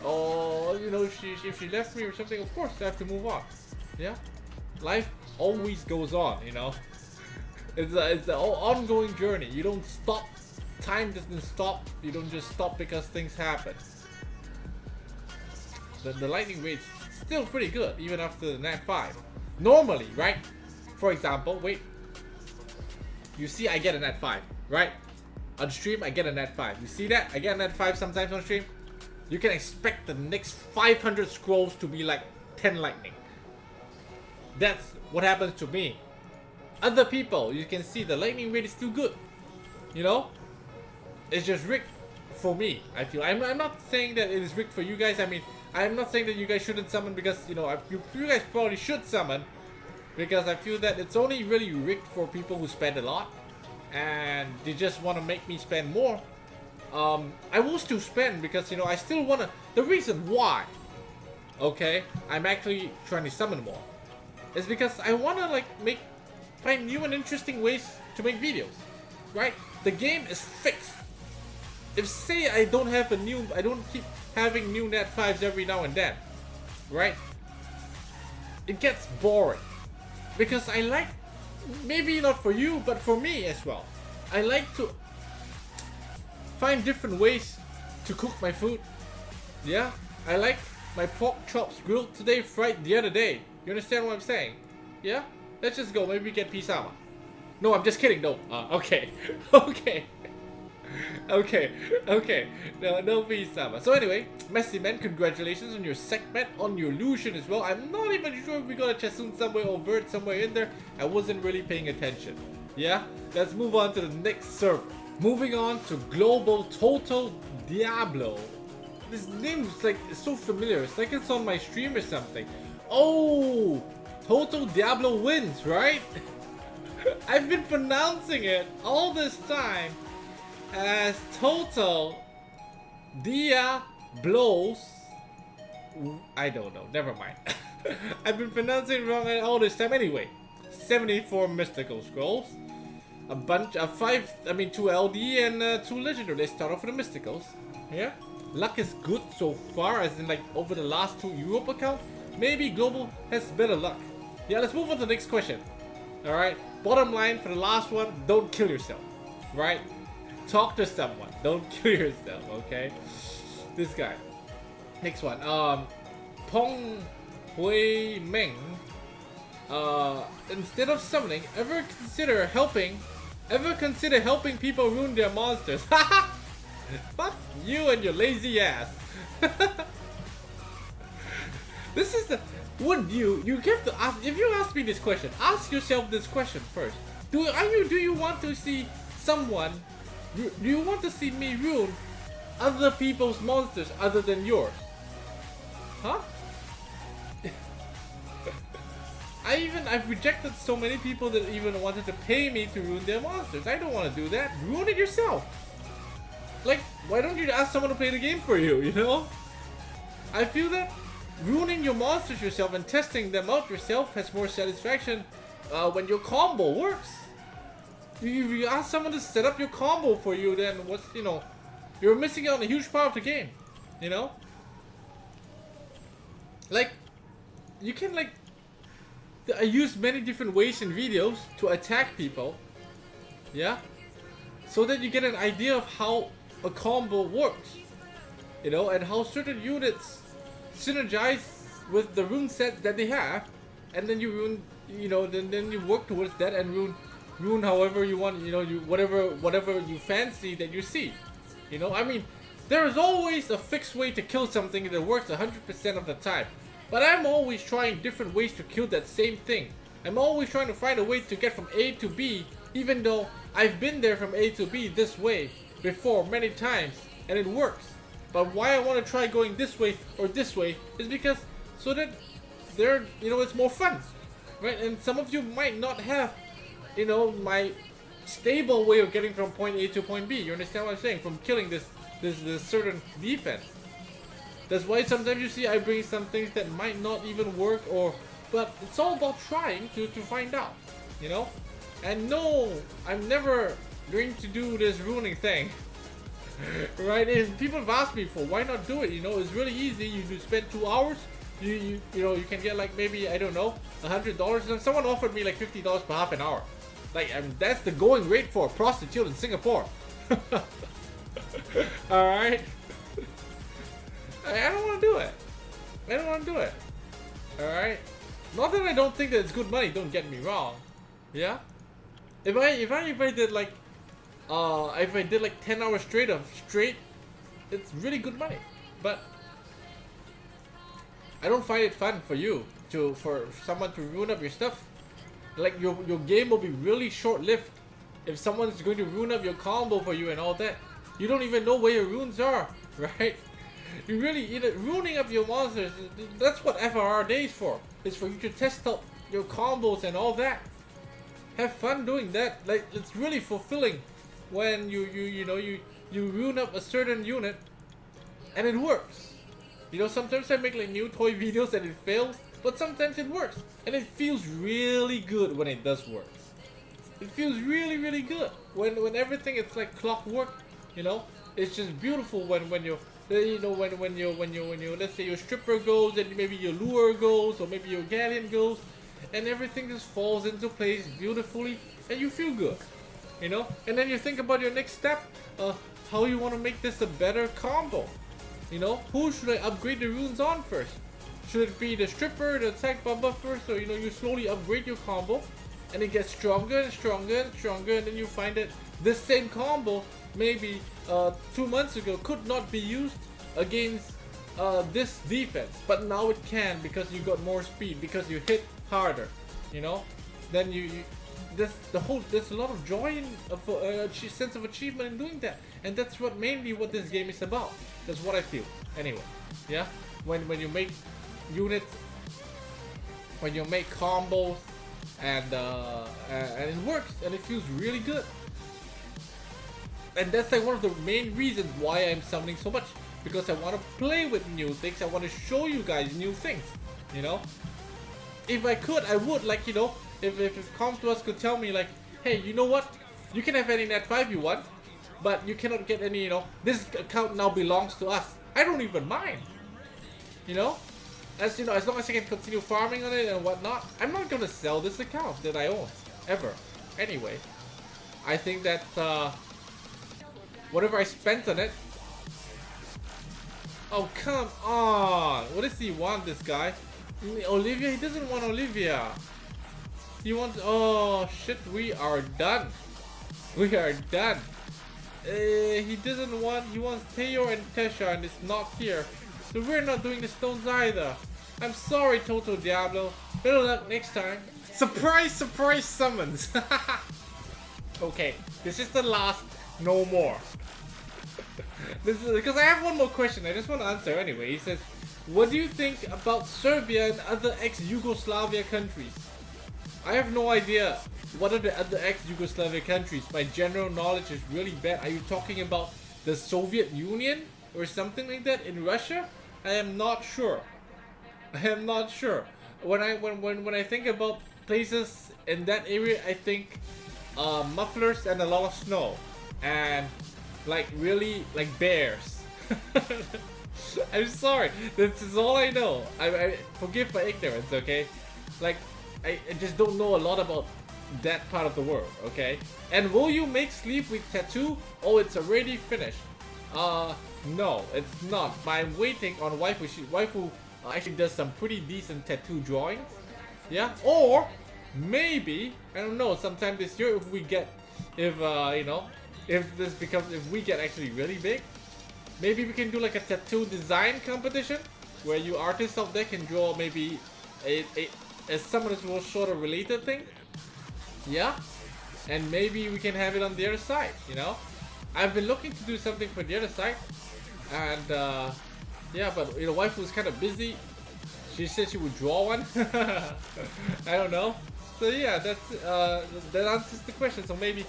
Or you know, if she left me or something, of course I have to move on. Yeah, life always goes on, you know. It's an ongoing journey. You don't stop. Time doesn't stop. You don't just stop because things happen. The lightning rate's still pretty good even after the Nat 5. Normally, right? For example, wait. You see, I get a Nat 5, right? On stream, I get a Nat 5. You see that? I get a Nat 5 sometimes on stream. You can expect the next 500 scrolls to be like 10 lightning. That's what happens to me. Other people, you can see the lightning rate is still good. You know? It's just rigged for me, I feel. I'm not saying that it is rigged for you guys. I mean, I'm not saying that you guys shouldn't summon because, you know, you guys probably should summon. Because I feel that it's only really rigged for people who spend a lot. And they just want to make me spend more. I will still spend because, you know, I still want to... The reason why, okay, I'm actually trying to summon more is because I want to, like, find new and interesting ways to make videos, right? The game is fixed. If, say, I don't keep having new Nat 5s every now and then, right? It gets boring. Because I like, maybe not for you, but for me as well. I like to find different ways to cook my food. Yeah, I like my pork chops grilled today, fried the other day. You understand what I'm saying? Yeah? Let's just go, maybe get pisama. No, I'm just kidding, no. Okay. Okay. No pisama. So anyway, Messy Man, congratulations on your segment, on your illusion as well. I'm not even sure if we got a Chasun somewhere or Vert somewhere in there. I wasn't really paying attention. Yeah? Let's move on to the next server. Moving on to Global Total Diablo. This name is like so familiar. It's like it's on my stream or something. Oh! Total Diablo wins, right? I've been pronouncing it all this time as Total Diablos. I don't know, never mind. I've been pronouncing it wrong all this time anyway. 74 mystical scrolls. A bunch of 2 LD and 2 legendary. Let's start off with the mysticals. Yeah. Luck is good so far, as in like over the last 2 Europe accounts. Maybe Global has better luck. Yeah, let's move on to the next question. Alright. Bottom line for the last one, don't kill yourself. Right? Talk to someone. Don't kill yourself, okay? This guy. Next one. Pong Hui Meng. Instead of summoning, ever consider helping people ruin their monsters? Fuck you and your lazy ass. This is the... Would you have to ask... If you ask me this question, ask yourself this question first. Do you want to see someone... Do you want to see me ruin other people's monsters other than yours? Huh? I've rejected so many people that even wanted to pay me to ruin their monsters. I don't want to do that. Ruin it yourself. Like, why don't you ask someone to play the game for you, you know? I feel that ruining your monsters yourself and testing them out yourself has more satisfaction when your combo works. If you ask someone to set up your combo for you, then you're missing out on a huge part of the game, you know? Like, you can I use many different ways in videos to attack people, yeah? So that you get an idea of how a combo works, you know, and how certain units synergize with the rune set that they have, and then you ruin, you know, then you work towards that and ruin however you want, you know, whatever you fancy that you see, you know. I mean, there is always a fixed way to kill something that works 100% of the time. But I'm always trying different ways to kill that same thing. I'm always trying to find a way to get from A to B, even though I've been there from A to B this way before many times, and it works. But why I want to try going this way or this way is because so that it's more fun, right? And some of you might not have, you know, my stable way of getting from point A to point B. You understand what I'm saying? From killing this certain defense. That's why sometimes you see I bring some things that might not even work, but it's all about trying to find out, you know? And no, I'm never going to do this ruining thing. Right? And people have asked me before, why not do it? You know, it's really easy. You do spend 2 hours. You know, you can get like maybe, I don't know, $100. And someone offered me like $50 per half an hour. Like, that's the going rate for a prostitute in Singapore. Alright? I don't want to do it. I don't want to do it. Alright? Not that I don't think that it's good money, don't get me wrong. Yeah? If I did like if I did like 10 hours straight, it's really good money. But I don't find it fun for for someone to ruin up your stuff. Like your game will be really short-lived if someone's going to ruin up your combo for you and all that. You don't even know where your runes are, right? You really, ruining up your monsters, that's what FRR Day is for. It's for you to test out your combos and all that. Have fun doing that. Like, it's really fulfilling when you ruin up a certain unit and it works. You know, sometimes I make like new toy videos and it fails, but sometimes it works. And it feels really good when it does work. It feels really, really good. When everything is like clockwork, you know? It's just beautiful when you let's say your stripper goes and maybe your lure goes or maybe your galleon goes and everything just falls into place beautifully and you feel good, you know? And then you think about your next step, how you want to make this a better combo. You know, who should I upgrade the runes on first? Should it be the stripper, the attack bumper first, or you slowly upgrade your combo and it gets stronger and stronger and stronger, and then you find that this same combo maybe 2 months ago could not be used against this defense, but now it can because you got more speed, because you hit harder, you know? Then there's a lot of joy and sense of achievement in doing that, and that's mainly what this game is about. That's what I feel. Anyway, yeah. When you make units, when you make combos, and it works and it feels really good. And that's like one of the main reasons why I'm summoning so much, because I want to play with new things. I want to show you guys new things, you know? If I could, I would, like, you know, if Comp2Us could tell me like, hey, you know what? You can have any Net 5 you want, but you cannot get any, you know, this account now belongs to us. I don't even mind, you know? As you know, as long as I can continue farming on it and whatnot, I'm not gonna sell this account that I own, ever. Anyway, I think that, whatever I spent on it. Oh, come on! What does he want, this guy? Olivia? He doesn't want Olivia. He wants. Oh shit! We are done. We are done. He doesn't want. He wants Teo and Tesha, and it's not here. So we're not doing the stones either. I'm sorry, Toto Diablo. Better luck next time. Surprise, surprise summons. Okay, this is the last. No more. This is because I have one more question. I just want to answer anyway. He says, "What do you think about Serbia and other ex-Yugoslavia countries?" I have no idea. What are the other ex-Yugoslavia countries? My general knowledge is really bad. Are you talking about the Soviet Union or something like that in Russia? I am not sure. I am not sure. When I think about places in that area, I think mufflers and a lot of snow, and like really like bears. I'm sorry. This is all I know. I forgive my ignorance, okay? Like I just don't know a lot about that part of the world, okay? And will you make Sleep with tattoo? Oh, it's already finished. No, it's not. But I'm waiting on waifu. Waifu actually does some pretty decent tattoo drawings. Yeah? Or maybe, I don't know, sometime this year if we get, if we get actually really big, maybe we can do like a tattoo design competition where you artists out there can draw maybe a Summoners War sort of related thing. Yeah? And maybe we can have it on the other side, you know? I've been looking to do something for the other side, and yeah, but you know, waifu was kind of busy. She said she would draw one. I don't know. So yeah, that answers the question. So maybe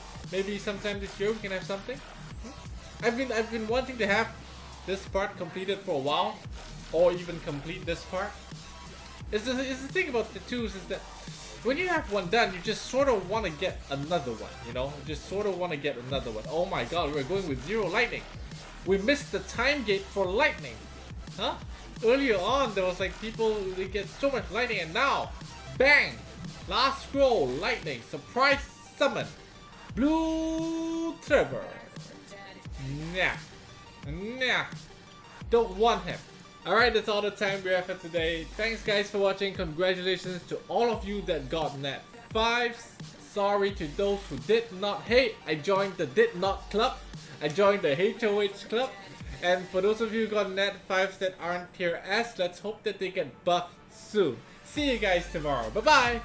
sometime this year we can have something. I've been wanting to have this part completed for a while, or even complete this part. It's the thing about tattoos is that when you have one done, you just sort of want to get another one, you know? You just sort of want to get another one. Oh my god, we're going with 0 lightning. We missed the time gate for lightning. Huh? Earlier on, there was like people, they get so much lightning, and now, bang! Last scroll, lightning, surprise summon. Blue Trevor. Nah. Nah. Don't want him. Alright, that's all the time we have for today. Thanks guys for watching. Congratulations to all of you that got Nat 5s. Sorry to those who did not. Hey, I joined the Did Not Club. I joined the HOH Club. And for those of you who got Nat 5s that aren't tier S, let's hope that they get buffed soon. See you guys tomorrow. Bye bye!